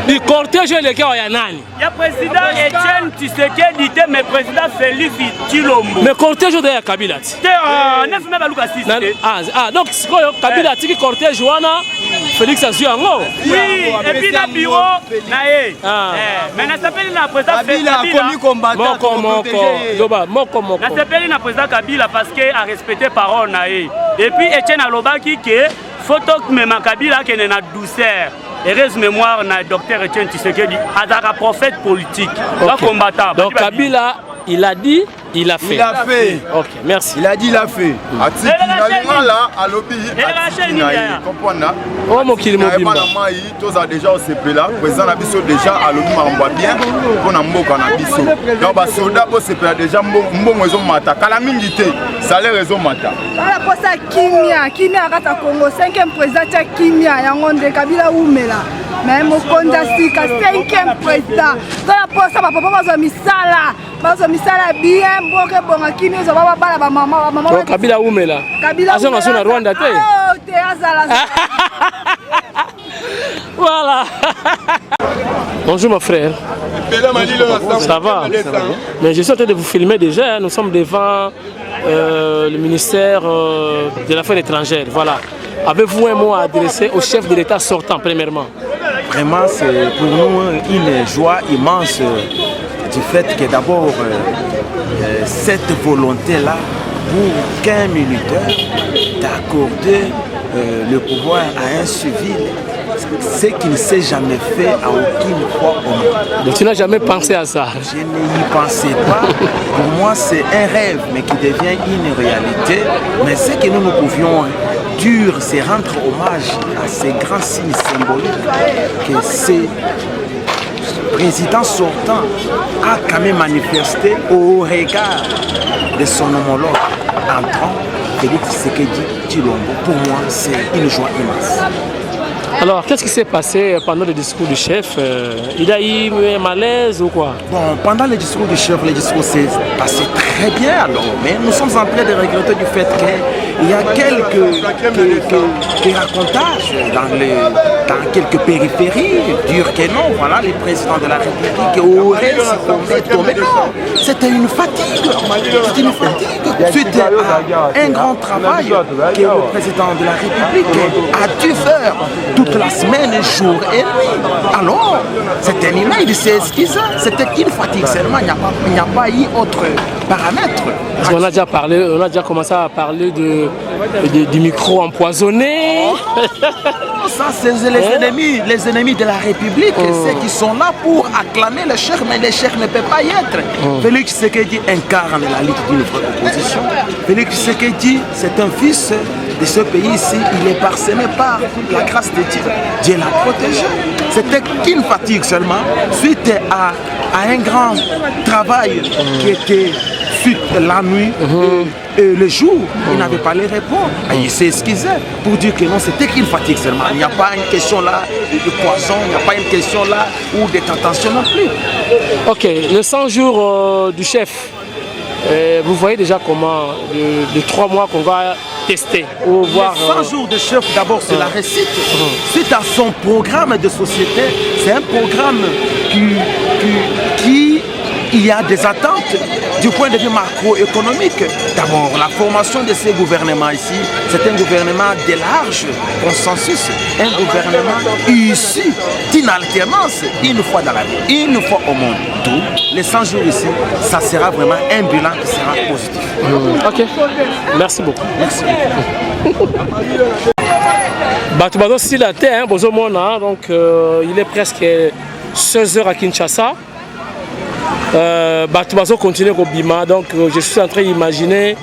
Le cortège est le cas à Nani. Il y a président Etienne Tshisekedi, mais président Félix Tshilombo. Mais cortège de Kabila. Donc Kabila qui cortège wana Félix Azuango. Oui, et puis le bureau naé. Mais na s'appelle na président Kabila. Na s'appelle na président Kabila parce que a respecté parole naé. Et puis Etienne Alobaki que photo même Kabila qui est na douceur. Heureuse mémoire na docteur Etienne Tshisekedi, Azara prophète politique, combattant. Donc Kabila, il a dit, il a fait. Il a fait. Ok, merci. Il a dit, il a fait. À lobby, oh mon kili mobimba. Toza déjà au CPLA, président na biso déjà à lobby maramba bien pour na mboka na biso. Donc ba soldat au CPLA déjà mbongo ezo mata kala mingi te, salaire ezo mata. Ala posa kimia kata Congo 5e président ya kimia yango nde Kabila umela. Mais mokonda sika 5e président. Tola posa ba papa bazo misala bien mboke bonga kimia zo baba bala ba mama. Donc Kabila umela. Kabila umela na Rwanda te. Oh te azala. Voilà. Bonjour mon frère. Ça va? Mais je suis en train de vous filmer déjà. Nous sommes devant le ministère de l'Affaires étrangères. Voilà. Avez-vous un mot à adresser au chef de l'État sortant, premièrement? Vraiment, c'est pour nous une joie immense du fait que d'abord cette volonté-là pour qu'un militaire d'accorder le pouvoir à un civil, ce qui ne s'est jamais fait à aucune fois au monde. Donc tu n'as jamais pensé à ça? Je n'y pensais pas. Pour moi, c'est un rêve, mais qui devient une réalité. Mais ce que nous pouvions dire, c'est rendre hommage à ces grands signes symboliques que ces président sortant a quand même manifesté au regard de son homologue entrant, Félix Tshisekedi Tshilombo. Pour moi, c'est une joie immense. Alors, qu'est-ce qui s'est passé pendant le discours du chef? Il a eu un malaise ou quoi? Bon, pendant le discours du chef, le discours s'est passé très bien alors, mais nous sommes en train de regretter du fait qu'il y a quelques racontages dans quelques périphéries, dire que non, voilà, les présidents de la République auraient tombé. Non, c'était une fatigue. C'était une fatigue. Suite à un grand travail que le président de la République a dû faire toute la semaine, jour et nuit. Alors, cet animal, il s'est excusé. C'était une fatigue seulement, il n'y a pas eu autre paramètre. On a déjà commencé à parler du micro empoisonné. Ça, c'est les ennemis de la République, ceux qui sont là pour acclamer le chef, mais le chef ne peut pas y être. Félix Tshisekedi incarne la lutte d'une vraie opposition. Félix Tshisekedi, c'est un fils de ce pays ici, il est parsemé par la grâce de Dieu. Dieu l'a protégé. C'était qu'une fatigue seulement, suite à un grand travail qui était suite la nuit et le jour, il n'avait pas les réponses. Il s'est excusé pour dire que non, c'était qu'une fatigue seulement. Il n'y a pas une question là de poison, il n'y a pas une question là ou de tentation non plus. Ok, le 100 jours du chef, vous voyez déjà comment, de 3 mois qu'on va tester ou voir... Les 100 jours de chef, d'abord, c'est la réussite. Suite à son programme de société, c'est un programme qui il y a des attentes du point de vue macroéconomique. D'abord, la formation de ces gouvernements ici, c'est un gouvernement de large consensus, un gouvernement issu d'une alternance une fois dans la vie, une fois au monde. Tout les 100 jours ici, ça sera vraiment un bilan qui sera positif. Ok, merci beaucoup. Merci beaucoup. Bato si la terre, donc il est presque 16h à Kinshasa. Bato continue au Bima, donc je suis en train d'imaginer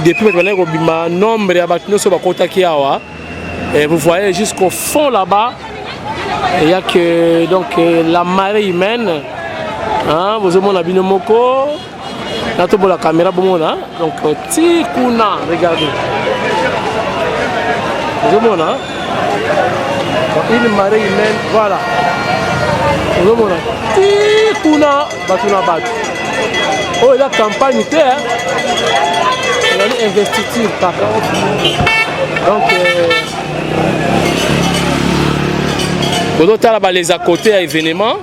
depuis maintenant au Bima nombre de Batino sur Bakota Kiawa. Et vous voyez jusqu'au fond là-bas, il n'y a que donc la marée humaine. Hein, vous avez mon abinomoko, là tout la caméra bon là, donc tikuna, regardez. Vous avez mon une marée humaine, voilà. Vous avez mon tikuna, batuna bat. Oh, il y a campagne terre. Il y a une investiture par contre. Donc vous avez les à côté à événement.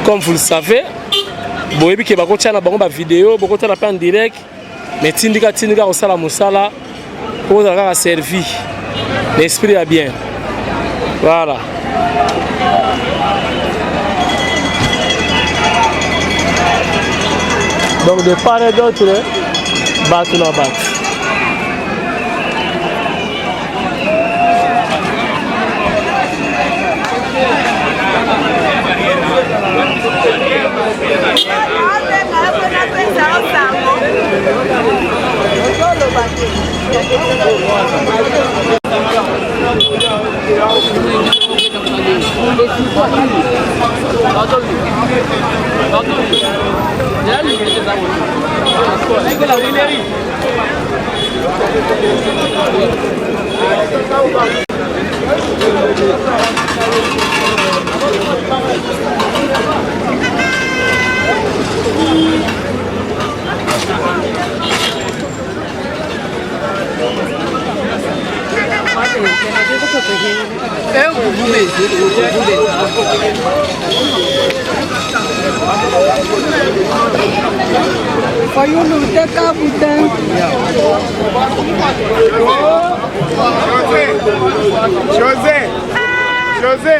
Comme vous le savez, vous avez vu que vous avez une vidéo, vous avez en direct, mais Tindika au Sala Moussala, vous avez servi. L'esprit est bien. Voilà. Donc de part et d'autre, battu la batte. José.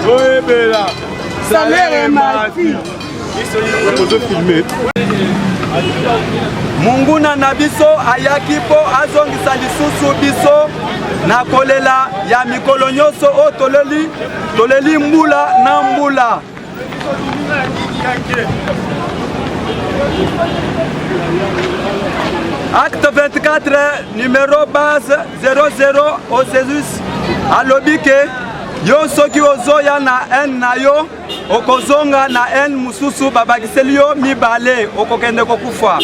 Oui, Bella. Sa mère est ma fille. Munguna na biso ayaki po azongisa lisusu biso na kolela ya mikolo nyonso o toleli mbula na mbula. Acte 24, numéro base 00 au Césus, alobike yo soki ozoya na en na yo okozonga na en mususu babakiseli yo mibale okokende kokufa.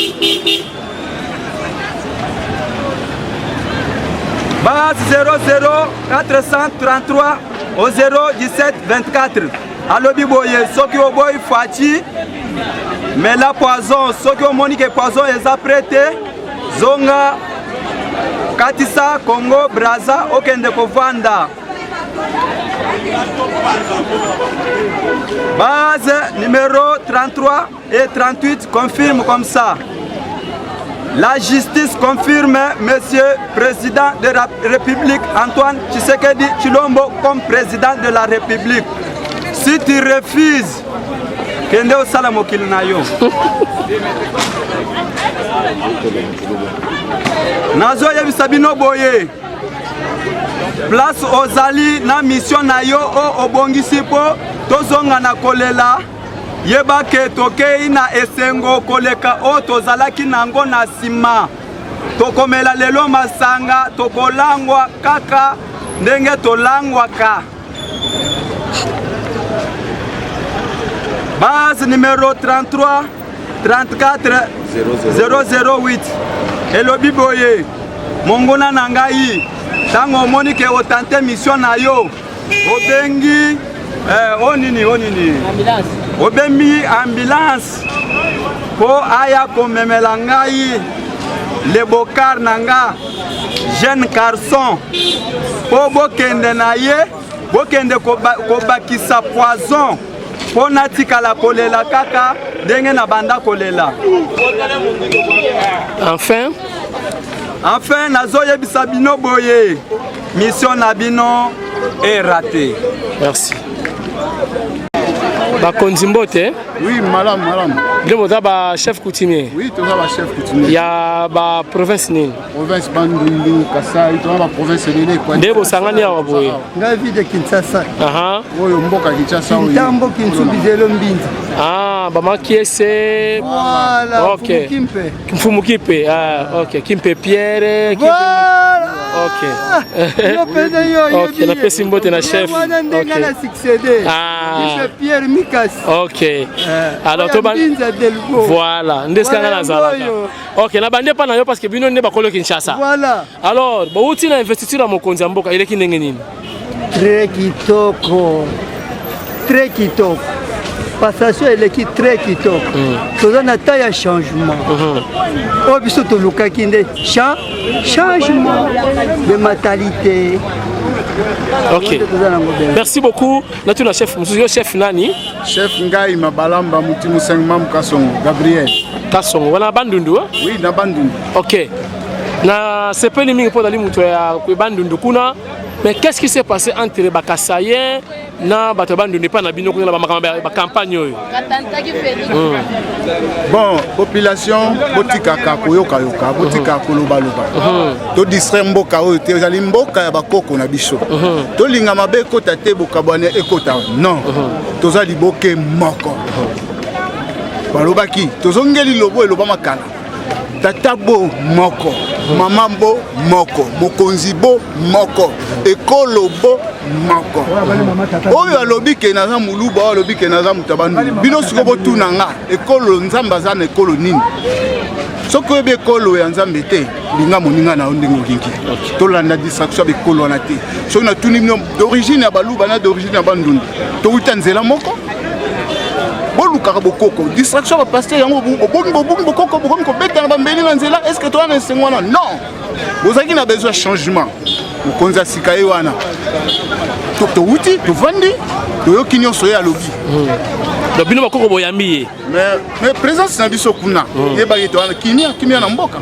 Base 00 433 au 017 24. Alobi boye soki oboyi fachi mais la poison soki omoni ke poison eza prêté zonga Katisa Congo Brazza okende kovanda. Base numéro 33 et 38 confirme comme ça. La justice confirme Monsieur Président de la République Antoine Tshisekedi Tshilombo comme Président de la République. Si tu refuses, kende osala mokili na yo. Nazo yebisa bino boye. Place ozali na mission na yo o obongisi po tozonga na kolela. Yeba ke tokei na esengo koleka o tozalaki nango na sima. Tokomela lelo masanga tokolangwa kaka ndenge tolangwa ka. Base numéro 33 34 008. Elobi boye mongona nangai tango monike otante mission na yo obengi onini ambulance. Obembi ambulance po aya komemela ngai le bokar nanga jeune garçon po bokende na ye bokende kobakisa poison po natikala kolela kaka ndenge na banda kolela. Enfin nazoyebisa bino boye mission na bino est ratée. Merci. Bakonzi Mbote. Oui, malam. Vous êtes chef coutumier. Oui, tu es chef coutumier. Il y a la province Nini. Province Bandundu, Kasai, tu as la province Nini. Ndebo sangani ya waboye. La ville de Kinshasa. Oui, Mboka Kinshasa. Kintambo Kinsubizelo Mbinza. Ah, Bama Kiese. Voilà. Ok. Mfumu Kimpe. Ah, ok. Kimpe Pierre. Voilà. Ok. Ok, na pesi Mbote na chef. Ok. Ah. Pierre Mikas. Ok. Alors to voilà, ndeskanga na zalaka. Ok, na bande pa na yo parce que bino ne bakolo Kinshasa. Voilà. Alors, bo uti na investiture ya mokonzi ya mboka ile kinenge nini? Très kitoko. Très kitoko. Passation eleki très kitoko. Toza na ta ya changement. O biso to lukaki nde changement de mentalité. Ok. Merci beaucoup. Notre chef, monsieur chef nani? Chef Ngai Mabalamba Mutimu Sengmam Kasongo, Gabriel. Kasongo, wana bandundu? Oui, na bandundu. Ok. Na sepeli mingi po dali muto ya bandundu kuna. Mais qu'est-ce qui s'est passé entre Bakasaye na bato bandundu pa na bino kuna ba campagne oyo? Bon, population botika ka koyoka yoka, botika koloba loba. To distraire mboka oyo te ezali mboka ya bakoko na biso. To linga mabe kota te bokabwane ekota. Non. Tozali boke moko. Balobaki, tozongeli lobo eloba makala. Tatabo moko, mamambo moko, mokonzibo moko, ekolobo moko. Oyo alobi ke naza muluba, alobi ke naza mutabandu. Bino sikobo tunanga, ekolo nzamba za na ekolo nini. Soko ebe ekolo ya nzambe te, linga moninga na ondingo kinki. Tolanda distraction be ekolo na te. So na tuni d'origine ya baluba na d'origine ya bandundu. To utanzela moko. Bolukaka bokoko distraction ba pasteur yango bobongi bokoko bokomi ko beta na bambeli na nzela est-ce que toi na sengwana non bozaki na besoin changement mokonza sikaye wana to wuti to vandi to yoki nyonso ya lobi donc bino bakoko boyambi mais présence na biso kuna yebaki to kimia na mboka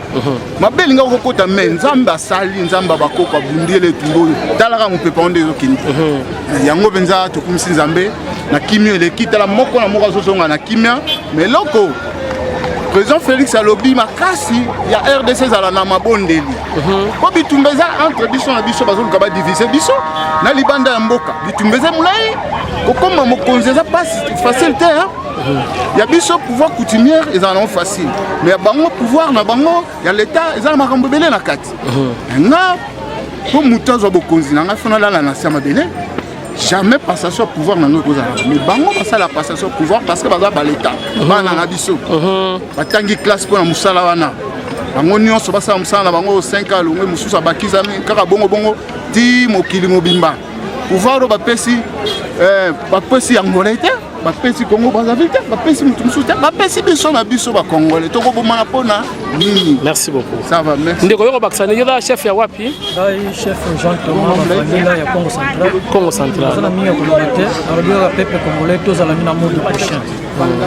mabeli ngako kokota men nzamba asali nzamba bakoko abundile tumbo talaka mopepa onde ezokini yango benza tokumisi nzambe na kimia eleki tala moko na moko azozonga na kimia mais loko président Félix alobi makasi ya RDC ezala na mabondeli po bitumba eza entre biso na biso bazoluka badivise biso na libanda ya mboka bitumba eza molai kokoma mokonzi eza pas facile te ya biso pouvoir coutumière ezala nango facile mais ya bango pouvoir na bango ya l'état eza na makambo ebele na kati nga po moto azwa bokonzi na ngai fona lala na se ya mabele jamais passation pouvoir na nous mais bango passa la passation pouvoir parce que baza ba l'état bana na biso batangi classe pour na musala wana bango nyonso basa musala na bango 5 ans longwe mususa bakizami kaka bongo bongo ti mokili mobimba pouvoir do bapesi angolais bapesi Congo Brazzaville bapesi mutu mususu bapesi biso na biso ba congolais toko bomana pona nini. Merci beaucoup. Ça va, merci. Ndeko yoko bakisani yoda chef ya wapi? Chef Jean Thomas Mafamila ya Congo Central. Congo Central. Zala mingi ya communauté, alors peuple congolais tous ala mina monde prochain.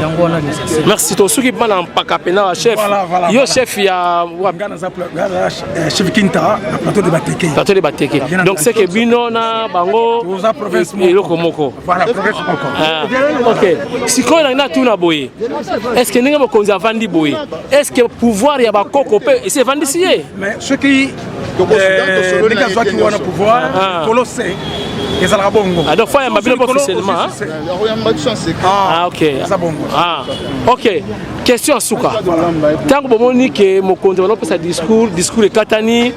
Yango wana nécessaire. Merci to suki bana mpaka pena chef. Yo chef ya wapi? Chef Kinta na plateau de Bateke. Plateau de Bateke. Donc c'est que bino na bango za province moko. Voilà, province moko. OK. Si ko na tuna boye. Est-ce que ninga mokonzi avandi boye? Est-ce que pouvoir ya bakoko pe c'est vandisier? Mais ce qui les gars qui ont le pouvoir, colossé. Donc faut y avoir officiellement. Ah OK. OK. Question Souka. Tant que bomoni que mon compte va sa discours et Katani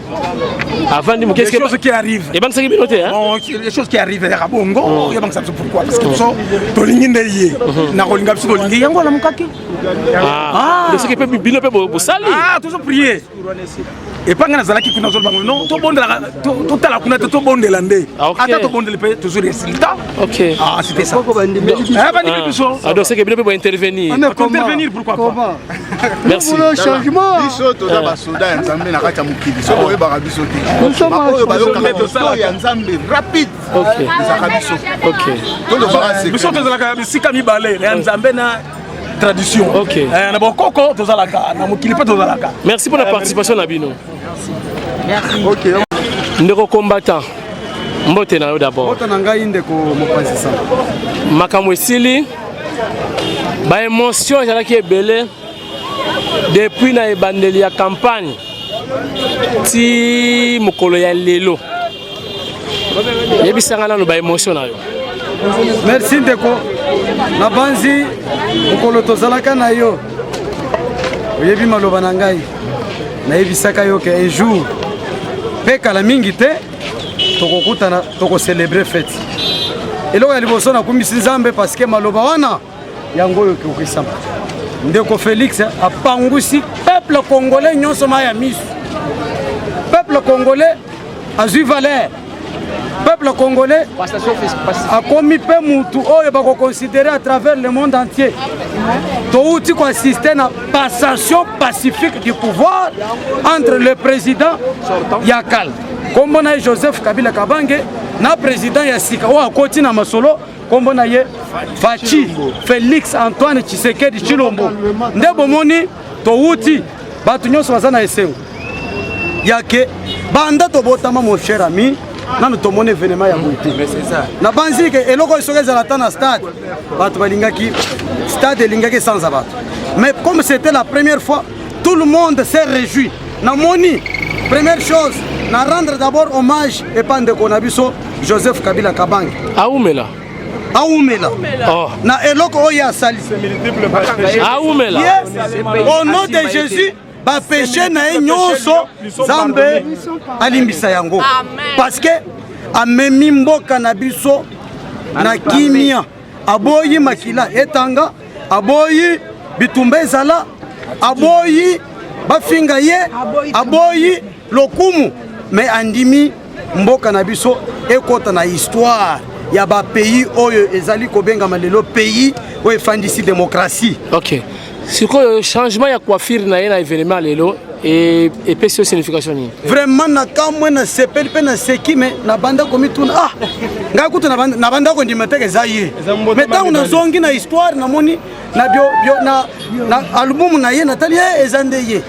avant de qu'est-ce qui arrive? Et ben c'est qui Bon, les choses qui arrivent à Bongo, il y a donc ça pourquoi parce que so to lingindeye na kolinga biso lingi yango la mukaki. Ah, ce qui peut bino pe bosali. Ah, toujours prier. Et pas ngana zalaki kuna zolo bango non to bondela to tala kuna to bondela nde. Ata to bondela pe toujours résultat. OK. Ah, c'était ça. Ah, donc c'est que bino pe intervenir. Intervenir pourquoi pas? Merci. Le changement. Biso to da basoda nzambe na kati ya mukili. So boye ba biso te. Nous sommes ya nzambe rapide. OK. OK. To le ba c'est. Biso to zalaka bisika mibale ya nzambe na tradition. OK. Na bokoko to zalaka na mukili pe to zalaka. Merci pour la participation na bino. Merci. OK. Ndeko combattant. Mbote na yo d'abord. Mbote na ngai ndeko mopanzi sana. Makambo esili. Ba émotion ezalaki ebele depuis na ebandeli ya campagne ti mokolo ya lelo yebisanga nano ba émotion na yo. Merci ndeko na banzi mokolo tozalaka na yo oyebi maloba na ngai nayebisaka yo ke un jour mpe kala mingi te tokokutana tokocelebre fete eloko ya liboso nakumbisi nzambe parce que maloba wana yango oyo kokisama ndeko Félix apangusi peuple congolais nyonso maya misu peuple congolais azwi valeur peuple congolais akomi mpe mutu oyo bakoconsidérer à travers le monde entier touti koassiste na passation pacifique du pouvoir entre le président Yakal kombo na Joseph Kabila Kabange na président ya sika oyo akoti na masolo kombo na ye Fachi Félix Antoine Tshisekedi Tshilombo nde bomoni touti bato nyonso baza na esengo yake banda tobotama mon cher ami nanu tomoni événement ya boite na banzi ke eloko isoka ezala ta na stade bato balingaki stade elingaki sans abato mais comme c'était la première fois tout le monde s'est réjoui na moni première chose na rendre d'abord hommage et pande konabiso Joseph Kabila Kabange aumela na eloko oyo asali aumela au nom de Jésus ba péché na nyonso Zambe alimbisa yango parce que amemi mboka na biso na kimia aboyi makila etanga aboyi bitumba ezala aboyi bafinga ye aboyi lokumu mais andimi mboka na biso ekota na histoire ya ba pays oyo ezali kobengama lelo pays oyo efandisi démocratie. OK. Sur le changement ya coiffure na na événement lelo et pesi signification ni. Vraiment na kamwe na sepeli pe na seki me na banda komituna ah ngakutu na banda ko ndimateke zaye. Mais tant na zongi na histoire na moni na bio na album na ye Nathalie ezandeye.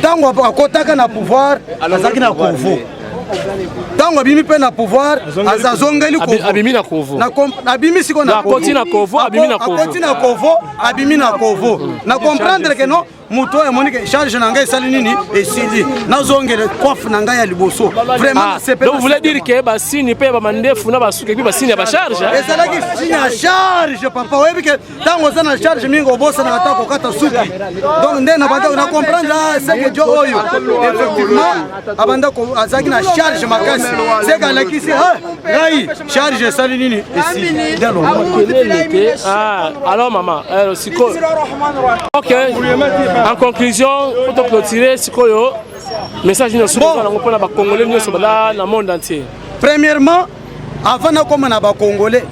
Tango akotaka na pouvoir azaki na Kovo. Tango abimi pe na pouvoir azazongeli Kovo. Abimi na Kovo. Na abimi siko na Kovo. Na Kovo, abimi na Kovo. Akoti na Kovo, abimi na Kovo. Na comprendre que non moto oyo amoni ke charge na ngai esali nini esili nazongela coiffe na ngai ya liboso vraiment donc vous voulez dire que basini mpe bamandefu na basuki epi basini ya bacharge ezalaki signe ya charge papa oyebi ke ntango oza na charge mingi obosanaka ata kokata suki donc nde na comprendre seke jo oyo effectivement abanda azalaki na charge makasi seke alakisi ngai charge esali nini esili alors maman sikoyo ok en conclusion pour clôturer sikoyo message nyonso nango mpona bacongolais nyonso bala na monde entier. Premièrement avant nakoma na bacongolais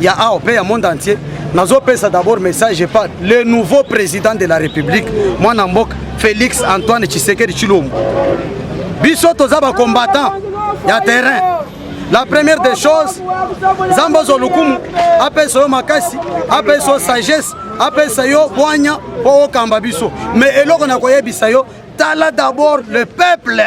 ya AOP ya monde entier nazopesa d'abord message par le nouveau président de la République mwana mboka Félix Antoine Tshisekedi Tshilombo. Biso toza ba combattant ya terrain. La première des choses, Zambozo Lukumu, apesa yo makasi, apesa yo sagesse, apesa yo boanya po kambabiso. Mais eloko na koyebisa yo, tala d'abord le peuple.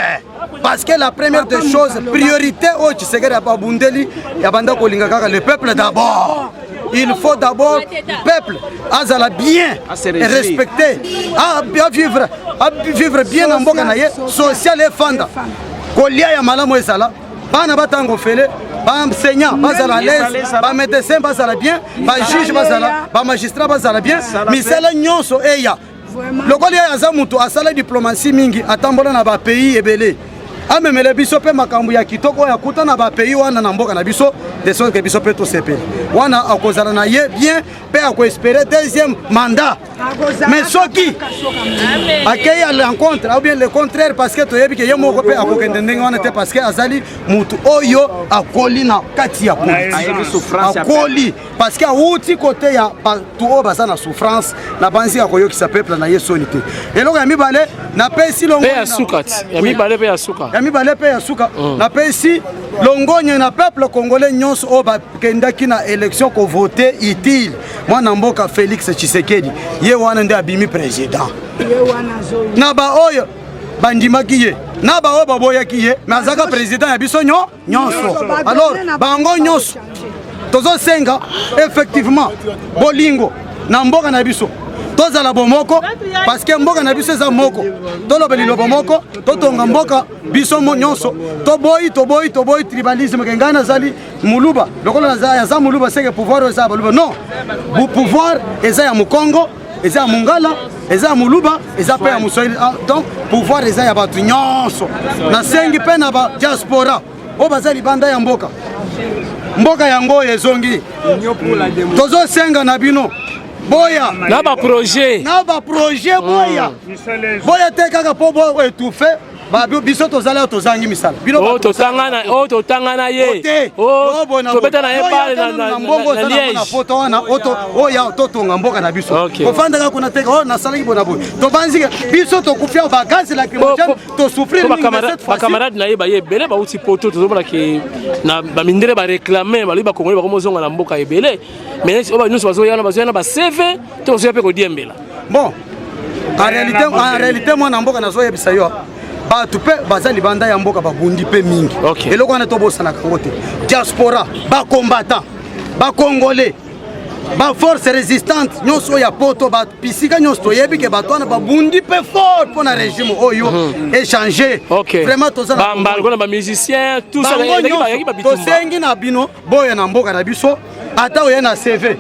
Parce que la première des choses, priorité au Tshisekedi Abundeli, yabanda kolinga kaka le peuple d'abord. Il faut d'abord le peuple azala bien respecter, à vivre bien en mboka na ye, social et fanda. Kolia ya malamu ezala. Bana batango fele, ba enseignant bazala l'aise, ba médecin bazala bien, ba juge bazala, ba magistrat bazala bien, misala nyonso eya. Lokoli ya za mutu asala diplomatie mingi atambola na ba pays ebele. Amemele biso pe makambo ya kitoko ya kuta na ba pays wana na mboka na biso, de sorte que biso pe to sepeli. Wana akozala na ye bien pe ako espérer deuxième mandat. Mais soki accueillir la rencontre ou bien le contraire parce que toyebi ke yemo ko pe akokende ndenge wana te parce que azali mutu oyo akoli na kati ya politique akoli parce que outi côté ya tu o basa na souffrance na banzi akoyokisa peuple na yesoni te eloko ya mibale na pesi longo ya sukati ya mibale pe ya suka ya mibale pe ya suka na pesi longonya na peuple congolais nyonso o ba kendaki na élection ko voter utile mwana mboka Félix Tshisekedi ye wana nde abimi président na ba oyo bandimaki ye na ba oyo baboyaki ye mais azaka président ya biso nyonso alors bango nyonso tozosenga effectivement bolingo na mboka na biso tozala bomoko parce que mboka na biso eza moko tolobeli lobo moko totonga mboka biso nyonso toboyi tribalisme ke ngana zali muluba lokolo na za muluba seke pouvoir eza baluba non bu pouvoir eza ya mukongo eza ya mungala eza ya muluba eza pe ya muswahili donc pouvoir eza ya batu nyonso na sengi pe na ba diaspora o bazali banda ya mboka yango ezongi tozosenga na bino boya na ba projet boya te kaka po boya étouffé biso tozala tozangi misala bino totangana ye tobeta na ye pale na liège na foto wana oya totonga mboka na biso kofandaka kuna teka nasalaki bona boye tobanzika biso tokufia bagazi lacrymogène tosouffrir bacamarade na ye baye ebele bauti poto tozomona ke na bamindele baréclame balobi bakongoli bakomozonga na mboka ebele mais oyo nyonso bazoya na ba CV to bazoya mpe kodiembela bon en réalité mwana mboka nazoyebisa yo batu pe bazali banda ya mboka babundi pe mingi eloko wana tobosana kango te diaspora bacombattant bacongolais baforce résistante nyonso ya poto bapisika nyonso toyebi ke bato wana babundi pe fort mpo na régime oyo échanger vraiment tozala bamusicien tout ça tosengi na bino boya na mboka na biso ata oye na CV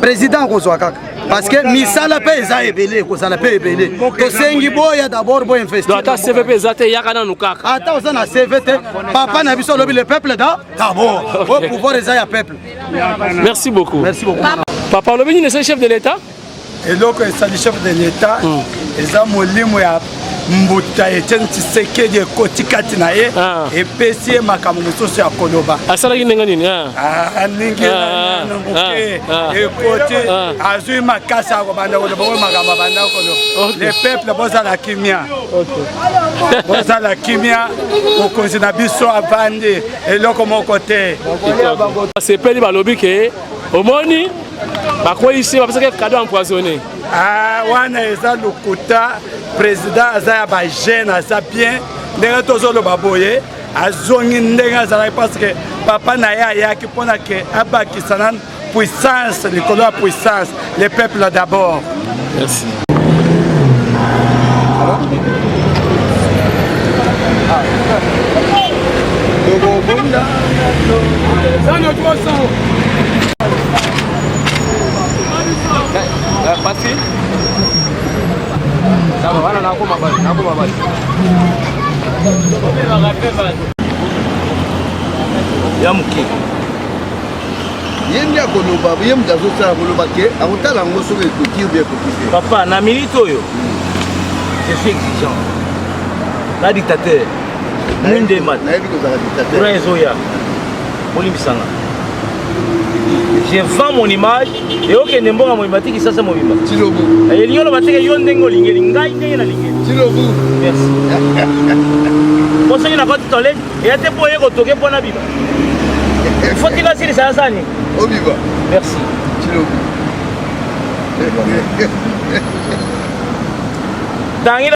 président kozwa kaka parce que misala pe eza ebele kozala pe ebele tosengi boya d'abord boya investir ata CV pe eza te yaka nanu kaka ata oza na CV te papa na biso olobi le peuple d'abord o pouvoir eza ya peuple. Merci beaucoup papa olobi nini eza chef de l'état eloko esali chef de l'état eza molimo ya mbuta Etienne Tshisekedi ekoti kati na ye epesi ye makambo mosusu ya koloba asalaki ndenge nini ndenge ekoti azwi makasi ya kobanda koloba oyo makambo abanda koloba le peuple bozala kimia bozala kimia mokonzi na biso avandi eloko moko te asepeli balobi ke omoni bakweyisi bapesaki cadeau empoisonné wana eza lokuta président aza ya bagene aza bien ndenge tozoloba boye azongi ndenge azalaki parce que papa na ye ayaki mpona ke abakisa na puissance likolo ya puissance le peuple d'abord. Merci. ya moke ye nde akoloba ye moto azosala koloba ke akotala yango soki ekoki obi ekoki te papa na minute oyo je suis exigeant na dictateur mwindema nayebi kozala dictateur courant ezoya olimbisanga je vends mon image et okende mbonga mobimba tiki sasa mobimba elingi oloba teke yo ndenge olingeli ngai ndenge nalingeli merci po soki nakoti toilette eya te mpo ye kotoke mpo na biba faut tika silisa sani obiba merci tangi